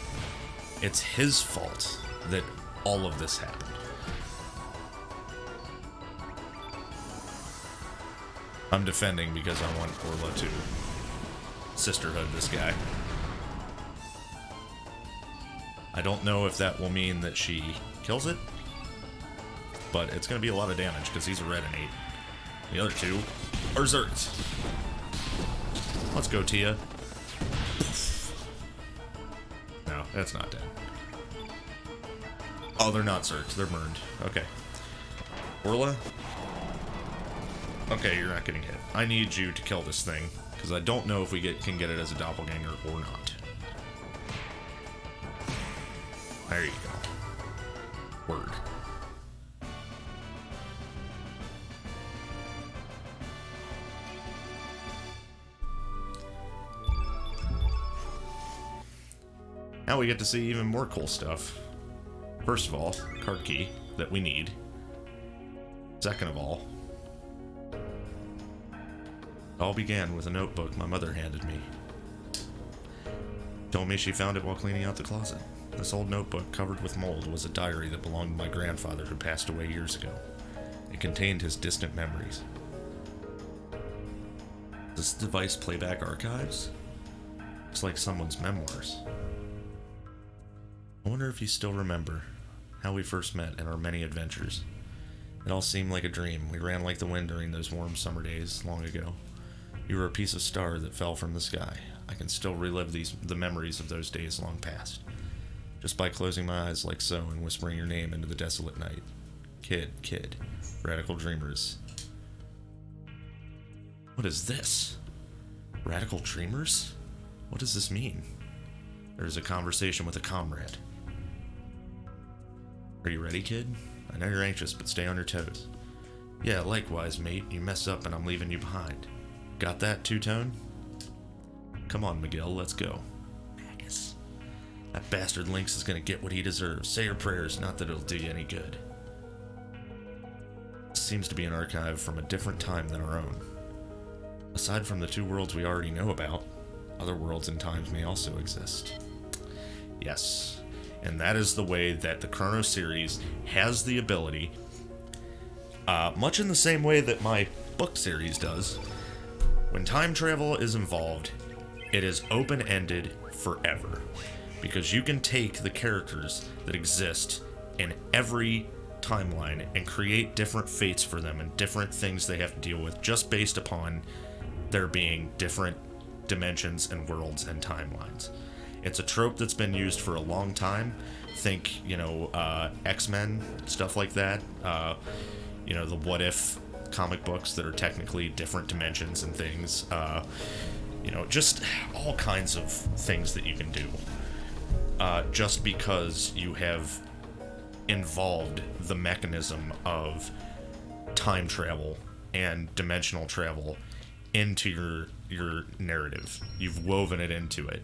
It's his fault that all of this happened. I'm defending because I want Orla to sisterhood this guy. I don't know if that will mean that she kills it, but it's going to be a lot of damage because he's a red and 8. The other two are zerked. Let's go, Tia. No, that's not dead. Oh, they're not zerked. They're burned. Okay. Orla? Okay, you're not getting hit. I need you to kill this thing, because I don't know if we can get it as a doppelganger or not. There you go. Word. Now we get to see even more cool stuff. First of all, card key that we need. Second of all, it all began with a notebook my mother handed me. Told me she found it while cleaning out the closet. This old notebook, covered with mold, was a diary that belonged to my grandfather who passed away years ago. It contained his distant memories. Does this device play back archives? Looks like someone's memoirs. I wonder if you still remember how we first met and our many adventures. It all seemed like a dream. We ran like the wind during those warm summer days long ago. You were a piece of star that fell from the sky. I can still relive the memories of those days long past, just by closing my eyes like so and whispering your name into the desolate night. Kid, radical dreamers. What is this? Radical dreamers? What does this mean? There's a conversation with a comrade. Are you ready, kid? I know you're anxious, but stay on your toes. Yeah, likewise, mate. You mess up and I'm leaving you behind. Got that, two-tone? Come on, Miguel, let's go. Magus. That bastard Lynx is gonna get what he deserves. Say your prayers, not that it'll do you any good. This seems to be an archive from a different time than our own. Aside from the two worlds we already know about, other worlds and times may also exist. Yes. And that is the way that the Chrono series has the ability, much in the same way that my book series does. When time travel is involved, it is open-ended forever. Because you can take the characters that exist in every timeline and create different fates for them and different things they have to deal with just based upon there being different dimensions and worlds and timelines. It's a trope that's been used for a long time. Think, X-Men, stuff like that. The What If comic books that are technically different dimensions and things. Just all kinds of things that you can do. Just because you have involved the mechanism of time travel and dimensional travel into your narrative. You've woven it into it.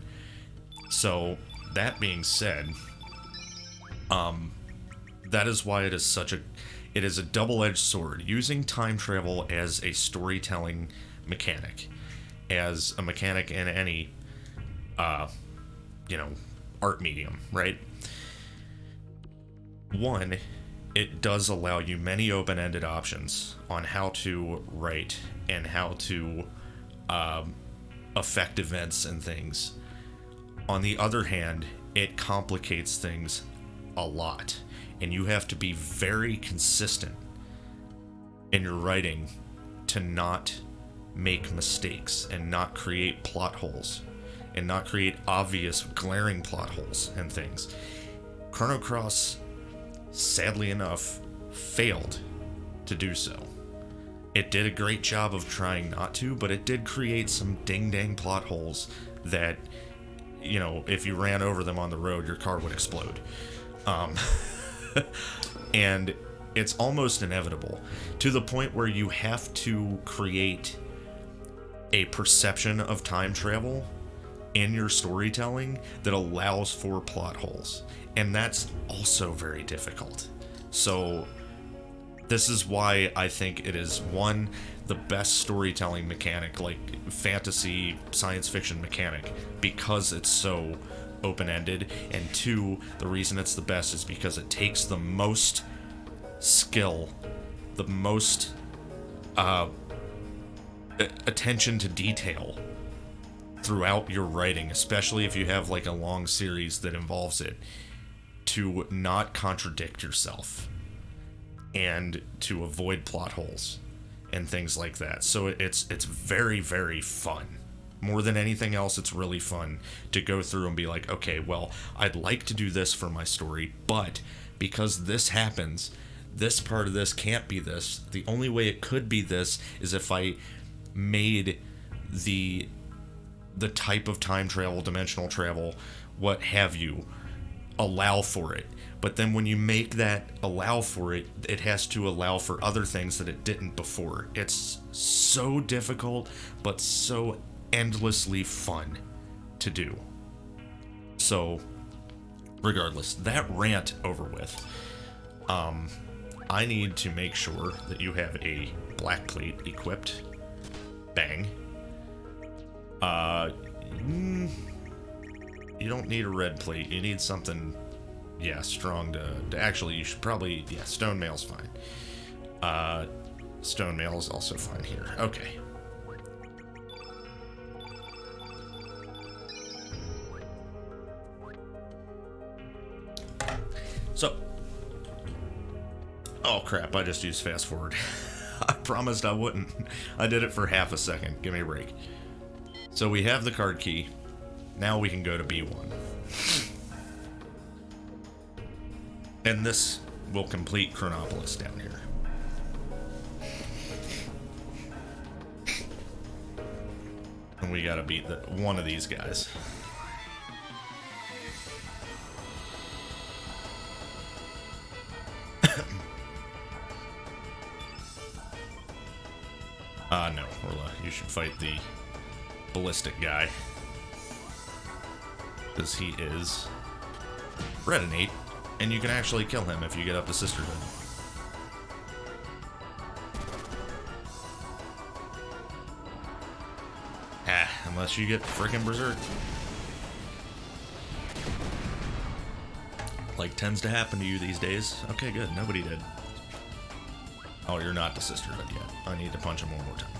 So, that being said, that is why it is a double-edged sword. Using time travel as a storytelling mechanic, as a mechanic in any, art medium, right? One, it does allow you many open-ended options on how to write and how to affect events and things. On the other hand, it complicates things a lot, and you have to be very consistent in your writing to not make mistakes and not create plot holes and not create obvious glaring plot holes and things. Chrono Cross, sadly enough, failed to do so. It did a great job of trying not to, but it did create some ding-dang plot holes that, you know, if you ran over them on the road, your car would explode. And it's almost inevitable, to the point where you have to create a perception of time travel in your storytelling that allows for plot holes. And that's also very difficult. So this is why I think it is, one, the best storytelling mechanic, like fantasy, science fiction mechanic, because it's so open-ended, and two, the reason it's the best is because it takes the most skill, the most attention to detail throughout your writing, especially if you have like a long series that involves it, to not contradict yourself and to avoid plot holes and things like that. So it's very, very fun. More than anything else, it's really fun to go through and be like, okay, well, I'd like to do this for my story, but because this happens, this part of this can't be this. The only way it could be this is if I made the type of time travel, dimensional travel, what have you, allow for it. But then when you make that allow for it, it has to allow for other things that it didn't before. It's so difficult, but so endlessly fun to do. So, regardless, that rant over with. I need to make sure that you have a black plate equipped. Bang. You don't need a red plate. You need something, yeah, strong to actually, you should probably, yeah, stone mail's fine. Stone mail is also fine here. Okay. So, oh crap, I just used fast forward. I promised I wouldn't. I did it for half a second. Give me a break. So we have the card key. Now we can go to B1. And this will complete Chronopolis down here. And we gotta beat one of these guys. No, Orla, you should fight the ballistic guy. Because he is Redinate, and you can actually kill him if you get up to Sisterhood. Unless you get frickin' Berserk. Like tends to happen to you these days. Okay, good, nobody did. Oh, you're not the Sisterhood yet. I need to punch him one more time.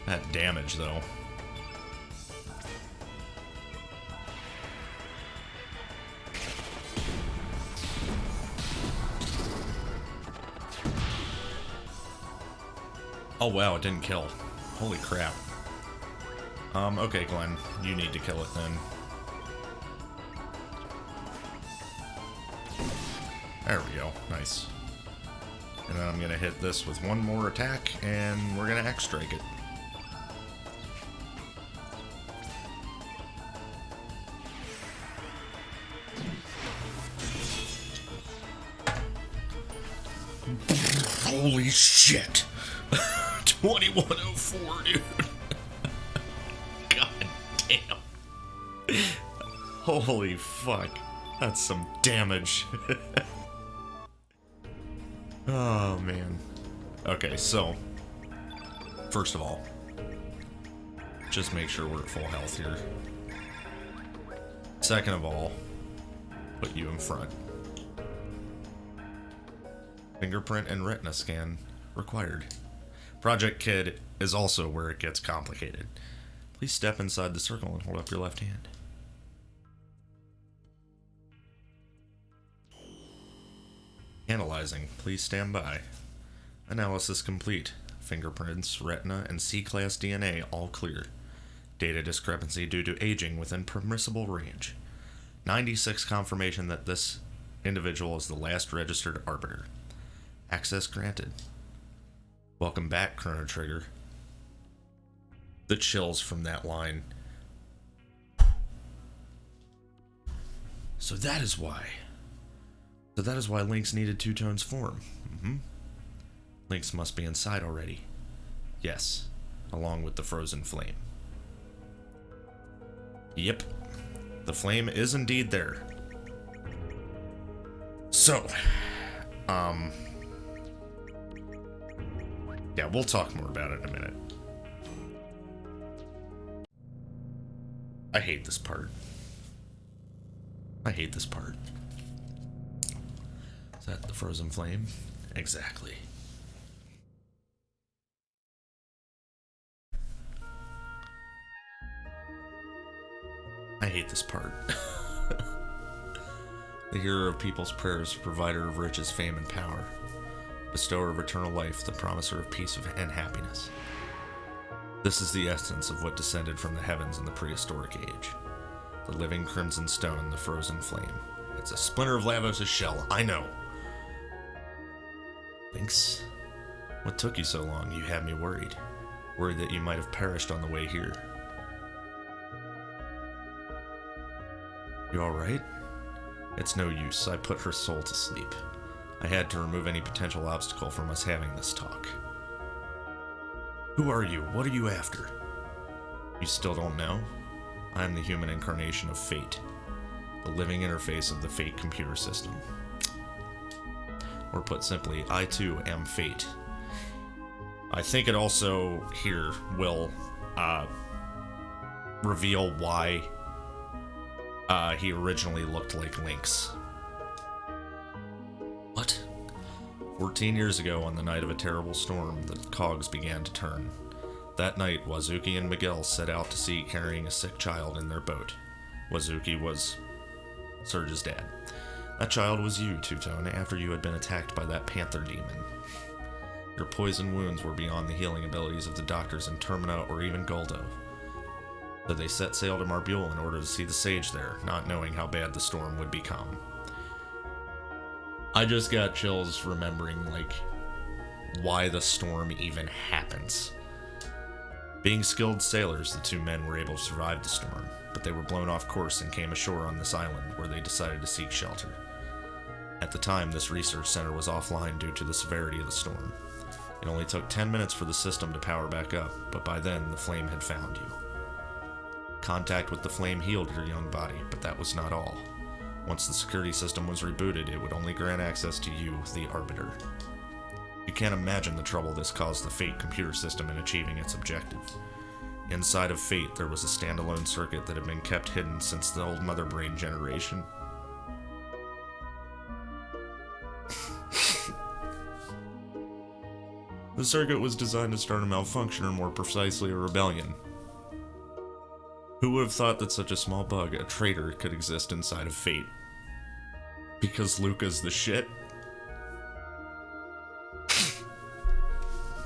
That damage, though. Oh, wow, it didn't kill. Holy crap. Okay, Glenn, you need to kill it then. There we go. Nice. And then I'm gonna hit this with one more attack, and we're gonna X-Strike it. Holy shit! 2104, dude! God damn. Holy fuck. That's some damage. Oh, man. Okay, so, first of all, just make sure we're at full health here. Second of all, put you in front. Fingerprint and retina scan required. Project Kid is also where it gets complicated. Please step inside the circle and hold up your left hand. Analyzing. Please stand by. Analysis complete. Fingerprints, retina, and C-class DNA all clear. Data discrepancy due to aging within permissible range. 96 confirmation that this individual is the last registered arbiter. Access granted. Welcome back, Chrono Trigger. The chills from that line. So that is why Lynx needed Two-Tone's form. Lynx must be inside already. Yes, along with the frozen flame. Yep, the flame is indeed there. So, yeah, we'll talk more about it in a minute. I hate this part. Is that the frozen flame? Exactly. I hate this part. The hearer of people's prayers, provider of riches, fame, and power, bestower of eternal life, the promiser of peace and happiness. This is the essence of what descended from the heavens in the prehistoric age. The living crimson stone, the frozen flame. It's a splinter of Lavos' shell, I know. Lynx, what took you so long? You had me worried. Worried that you might have perished on the way here. You alright? It's no use. I put her soul to sleep. I had to remove any potential obstacle from us having this talk. Who are you? What are you after? You still don't know? I am the human incarnation of Fate, the living interface of the Fate computer system. Or put simply, I too am Fate. I think it also here will reveal why he originally looked like Lynx. What? 14 years ago, on the night of a terrible storm, the cogs began to turn. That night, Wazuki and Miguel set out to sea carrying a sick child in their boat. Wazuki was Serge's dad. That child was you, Two-Tone, after you had been attacked by that panther demon. Your poison wounds were beyond the healing abilities of the doctors in Termina or even Goldo. So they set sail to Marbule in order to see the sage there, not knowing how bad the storm would become. I just got chills remembering, why the storm even happens. Being skilled sailors, the two men were able to survive the storm, but they were blown off course and came ashore on this island, where they decided to seek shelter. At the time, this research center was offline due to the severity of the storm. It only took 10 minutes for the system to power back up, but by then, the flame had found you. Contact with the flame healed your young body, but that was not all. Once the security system was rebooted, it would only grant access to you, the Arbiter. You can't imagine the trouble this caused the Fate computer system in achieving its objective. Inside of Fate, there was a standalone circuit that had been kept hidden since the old Mother Brain generation. The circuit was designed to start a malfunction, or more precisely, a rebellion. Who would have thought that such a small bug, a traitor, could exist inside of Fate? Because Luca's the shit?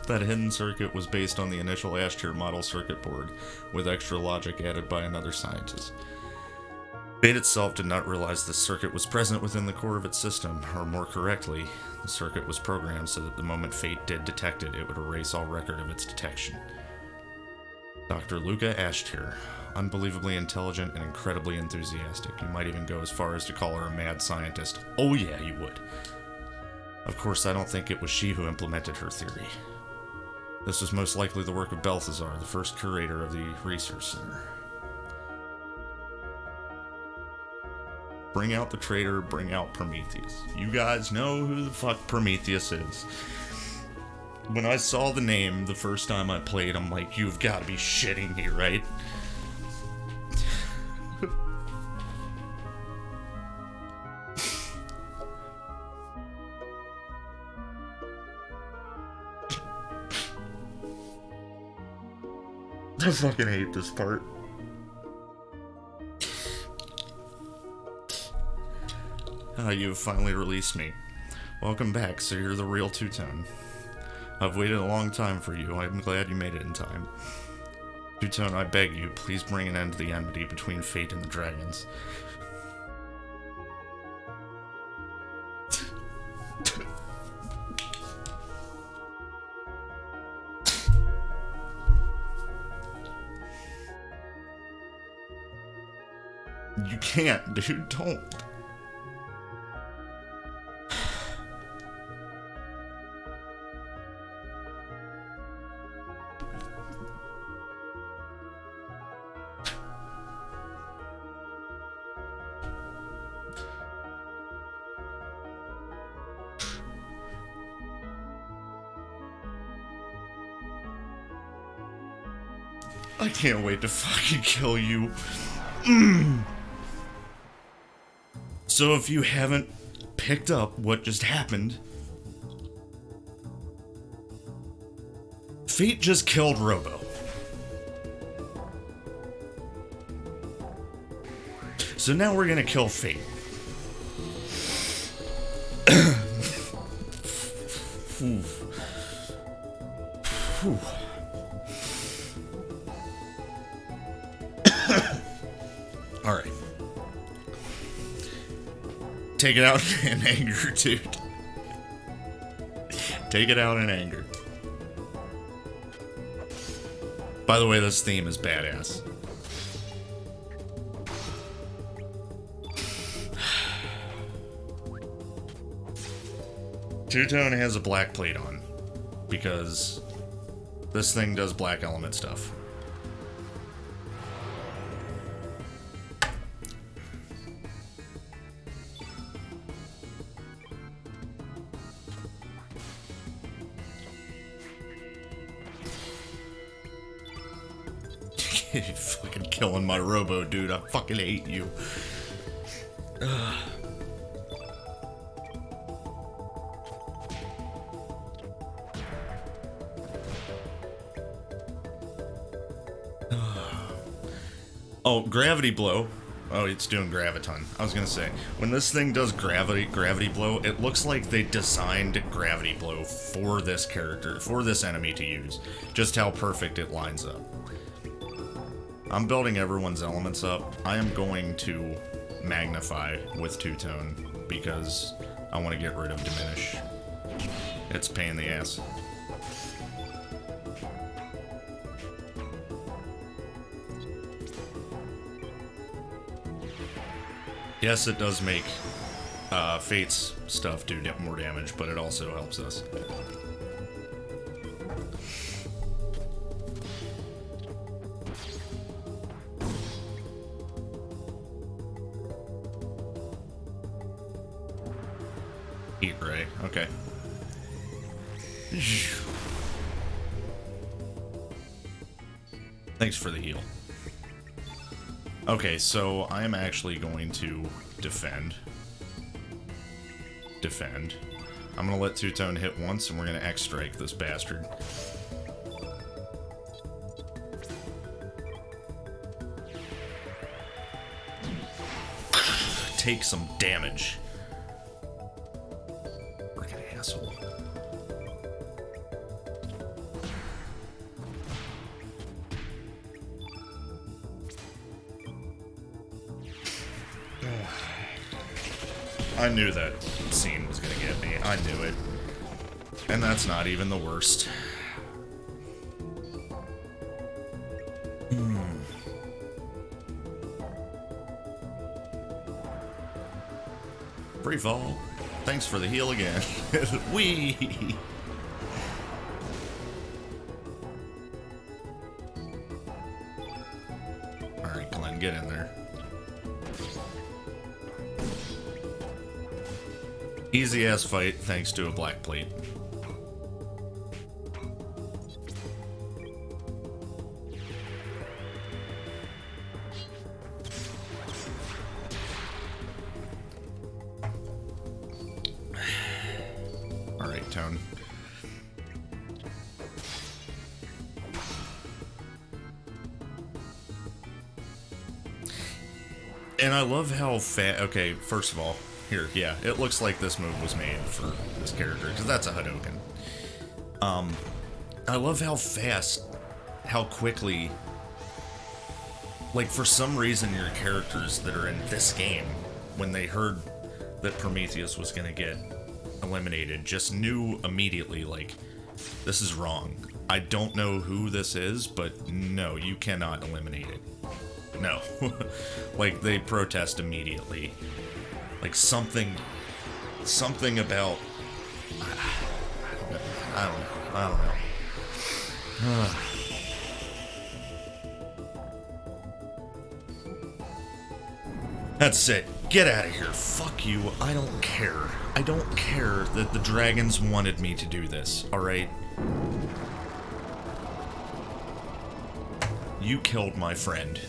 That hidden circuit was based on the initial Ash-Tier model circuit board, with extra logic added by another scientist. Fate itself did not realize this circuit was present within the core of its system, or more correctly, the circuit was programmed so that the moment Fate did detect it, it would erase all record of its detection. Dr. Luca Ash-Tier. Unbelievably intelligent and incredibly enthusiastic. You might even go as far as to call her a mad scientist. Oh yeah, you would. Of course, I don't think it was she who implemented her theory. This was most likely the work of Balthazar, the first curator of the research center. Bring out the traitor, bring out Prometheus. You guys know who the fuck Prometheus is. When I saw the name the first time I played, I'm like, you've got to be shitting me, right? I fucking hate this part. You have finally released me. Welcome back, so you're the real Two-Tone. I've waited a long time for you. I'm glad you made it in time. Two-Tone, I beg you, please bring an end to the enmity between Fate and the dragons. You can't, dude. Don't. I can't wait to fucking kill you. So if you haven't picked up what just happened, Fate just killed Robo. So now we're gonna kill Fate. Whew. Whew. Alright. Take it out in anger, dude. Take it out in anger. By the way, this theme is badass. Two-Tone has a black plate on, because this thing does black element stuff. You're fucking killing my Robo, dude. I fucking hate you. Ugh. Oh, gravity blow. Oh, it's doing graviton. I was gonna say, when this thing does gravity blow, it looks like they designed gravity blow for this character, for this enemy to use. Just how perfect it lines up. I'm building everyone's elements up. I am going to magnify with Two-Tone because I want to get rid of diminish. It's a pain in the ass. Yes, it does make Fate's stuff do more damage, but it also helps us. Heat ray, okay. Thanks for the heal. Okay, so I'm actually going to defend. I'm gonna let Two-Tone hit once, and we're gonna X-Strike this bastard. Take some damage. Frickin' asshole. I knew that scene was gonna get me. I knew it. And that's not even the worst. Free fall. Thanks for the heal again. Wee. Alright, Glenn, get in there. Easy ass fight thanks to a black plate. Alright, Tone. And I love how fast. Okay, first of all, here, yeah, it looks like this move was made for this character because that's a Hadouken. I love how fast, how quickly. Like, for some reason, your characters that are in this game, when they heard that Prometheus was gonna get eliminated, just knew immediately, like, this is wrong. I don't know who this is, but no, you cannot eliminate it. No. Like, they protest immediately. Like, something about... I don't know. That's it. Get out of here. Fuck you. I don't care. I don't care that the dragons wanted me to do this, alright? You killed my friend.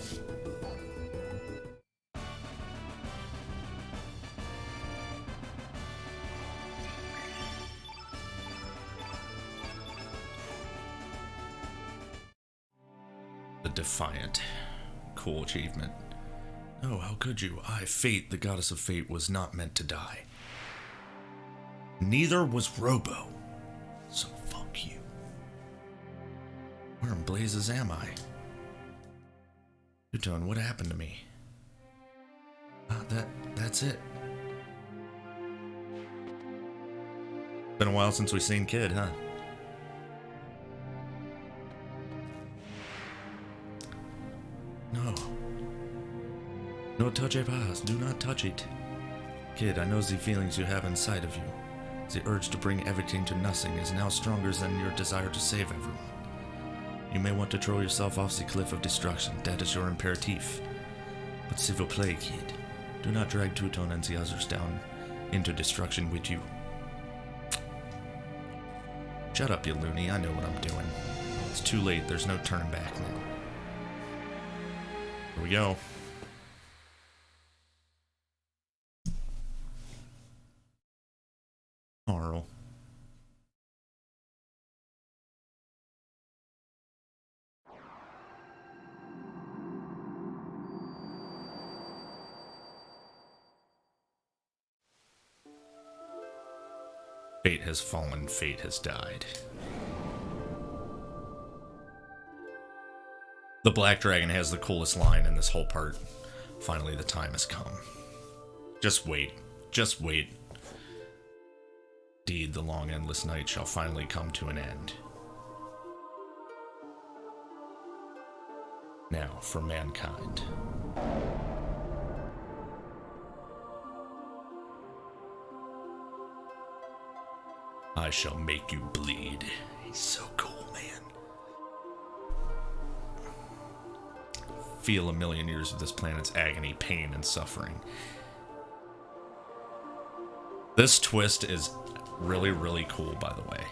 The Defiant. Cool achievement. Oh, how could you? Fate, the goddess of fate, was not meant to die. Neither was Robo. So fuck you. Where in blazes am I? Uton, what happened to me? That's it. Been a while since we seen Kid, huh? No. No touch a pass. Do not touch it. Kid, I know the feelings you have inside of you. The urge to bring everything to nothing is now stronger than your desire to save everyone. You may want to throw yourself off the cliff of destruction. That is your imperative. But s'il vous plaît, kid, do not drag Teuton and the others down into destruction with you. Shut up, you loony. I know what I'm doing. It's too late. There's no turning back now. Here we go. Arl. Fate has fallen, fate has died. The Black Dragon has the coolest line in this whole part. Finally, the time has come. Just wait. Just wait. Indeed, the long, endless night shall finally come to an end. Now, for mankind. I shall make you bleed. He's so cool, man. Feel a million years of this planet's agony, pain, and suffering. This twist is really, really cool, by the way.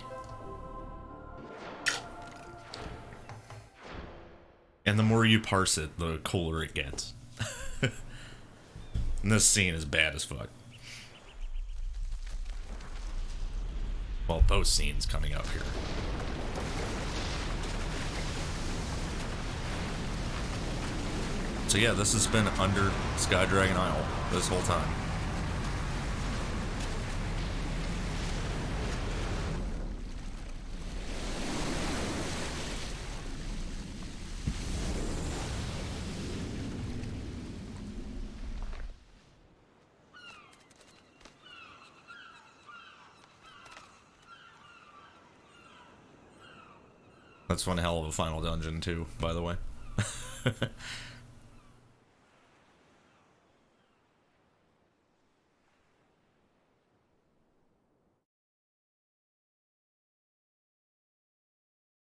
And the more you parse it, the cooler it gets. And this scene is bad as fuck. Well, both scenes coming up here. So yeah, this has been under Sky Dragon Isle this whole time. That's one hell of a final dungeon, too, by the way.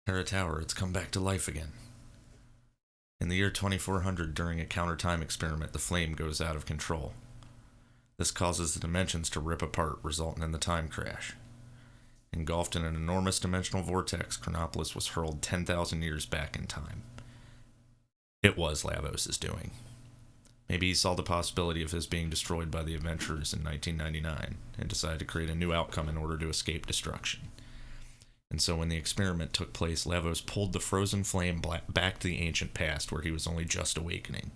Terra Tower, it's come back to life again. In the year 2400, during a counter-time experiment, the flame goes out of control. This causes the dimensions to rip apart, resulting in the time crash. Engulfed in an enormous dimensional vortex, Chronopolis was hurled 10,000 years back in time. It was Lavos' doing. Maybe he saw the possibility of his being destroyed by the adventurers in 1999 and decided to create a new outcome in order to escape destruction. And so when the experiment took place, Lavos pulled the frozen flame back to the ancient past where he was only just awakening.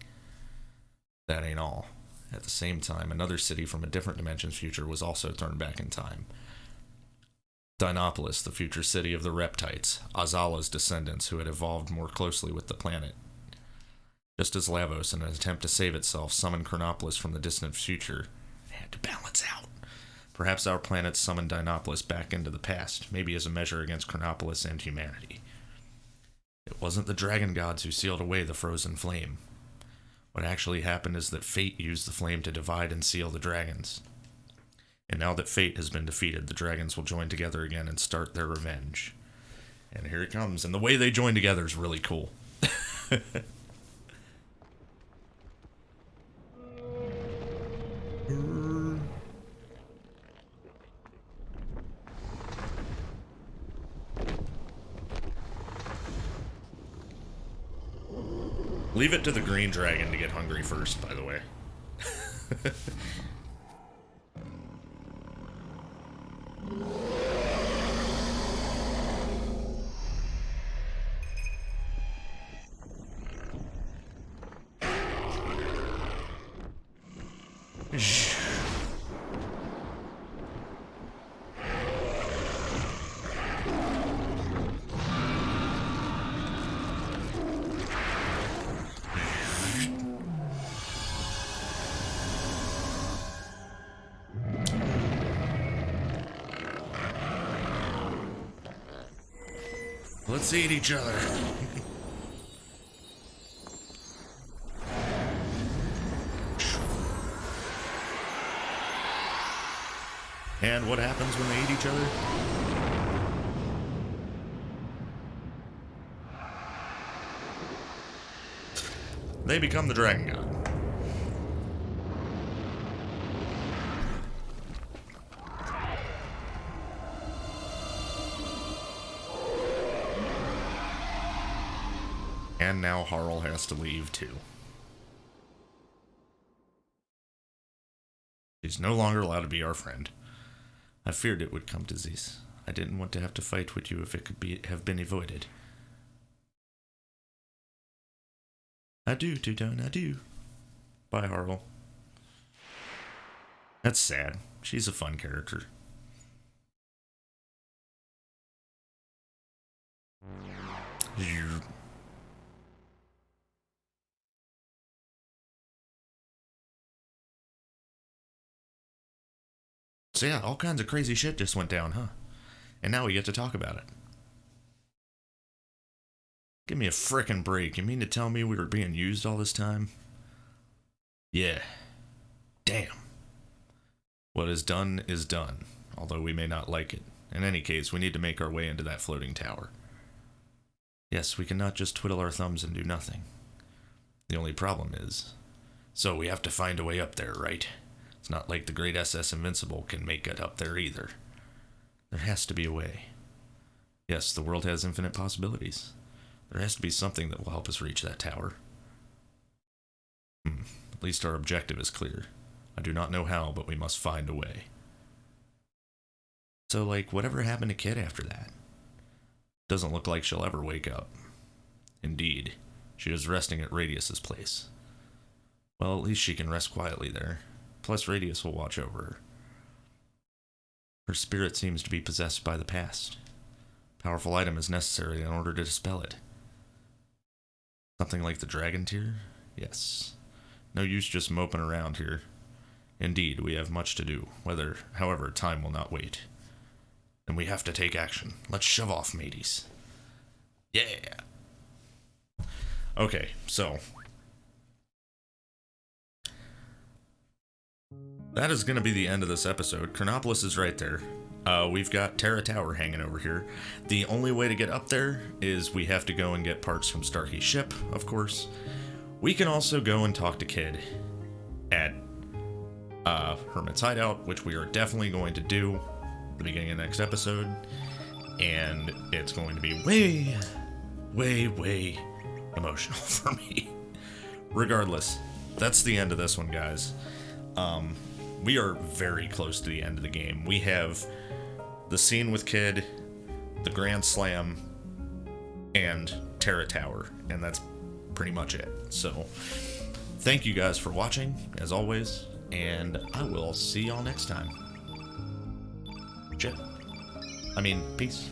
That ain't all. At the same time, another city from a different dimension's future was also turned back in time. Chronopolis, the future city of the Reptites, Azala's descendants who had evolved more closely with the planet. Just as Lavos, in an attempt to save itself, summoned Chronopolis from the distant future, it had to balance out. Perhaps our planet summoned Dinopolis back into the past, maybe as a measure against Chronopolis and humanity. It wasn't the dragon gods who sealed away the frozen flame. What actually happened is that fate used the flame to divide and seal the dragons. And now that fate has been defeated, the dragons will join together again and start their revenge. And here it comes. And the way they join together is really cool. Leave it to the green dragon to get hungry first, by the way. Let's eat each other. And what happens when they eat each other? They become the dragon god. And now Harl has to leave too. She's no longer allowed to be our friend. I feared it would come to this. I didn't want to have to fight with you if it could have been avoided. Adieu, Tudon, adieu. Bye, Harl. That's sad. She's a fun character. So yeah, all kinds of crazy shit just went down, huh? And now we get to talk about it. Give me a frickin' break. You mean to tell me we were being used all this time? Yeah. Damn. What is done, although we may not like it. In any case, we need to make our way into that floating tower. Yes, we cannot just twiddle our thumbs and do nothing. The only problem is... So we have to find a way up there, right? It's not like the great SS Invincible can make it up there either. There has to be a way. Yes, the world has infinite possibilities. There has to be something that will help us reach that tower. At least our objective is clear. I do not know how, but we must find a way. So, like, whatever happened to Kid after that? Doesn't look like she'll ever wake up. Indeed, she is resting at Radius's place. Well, at least she can rest quietly there. Plus, Radius will watch over her. Her spirit seems to be possessed by the past. Powerful item is necessary in order to dispel it. Something like the dragon tear? Yes. No use just moping around here. Indeed, we have much to do. However, time will not wait. And we have to take action. Let's shove off, mateys. Yeah! Okay, so... that is going to be the end of this episode. Chronopolis is right there. We've got Terra Tower hanging over here. The only way to get up there is we have to go and get parts from Starkey's ship, of course. We can also go and talk to Kid at Hermit's Hideout, which we are definitely going to do at the beginning of the next episode. And it's going to be way, way, way emotional for me. Regardless, that's the end of this one, guys. We are very close to the end of the game. We have the scene with Kid, the Grand Slam, and Terra Tower, and that's pretty much it. So, thank you guys for watching, as always, and I will see y'all next time. Peace.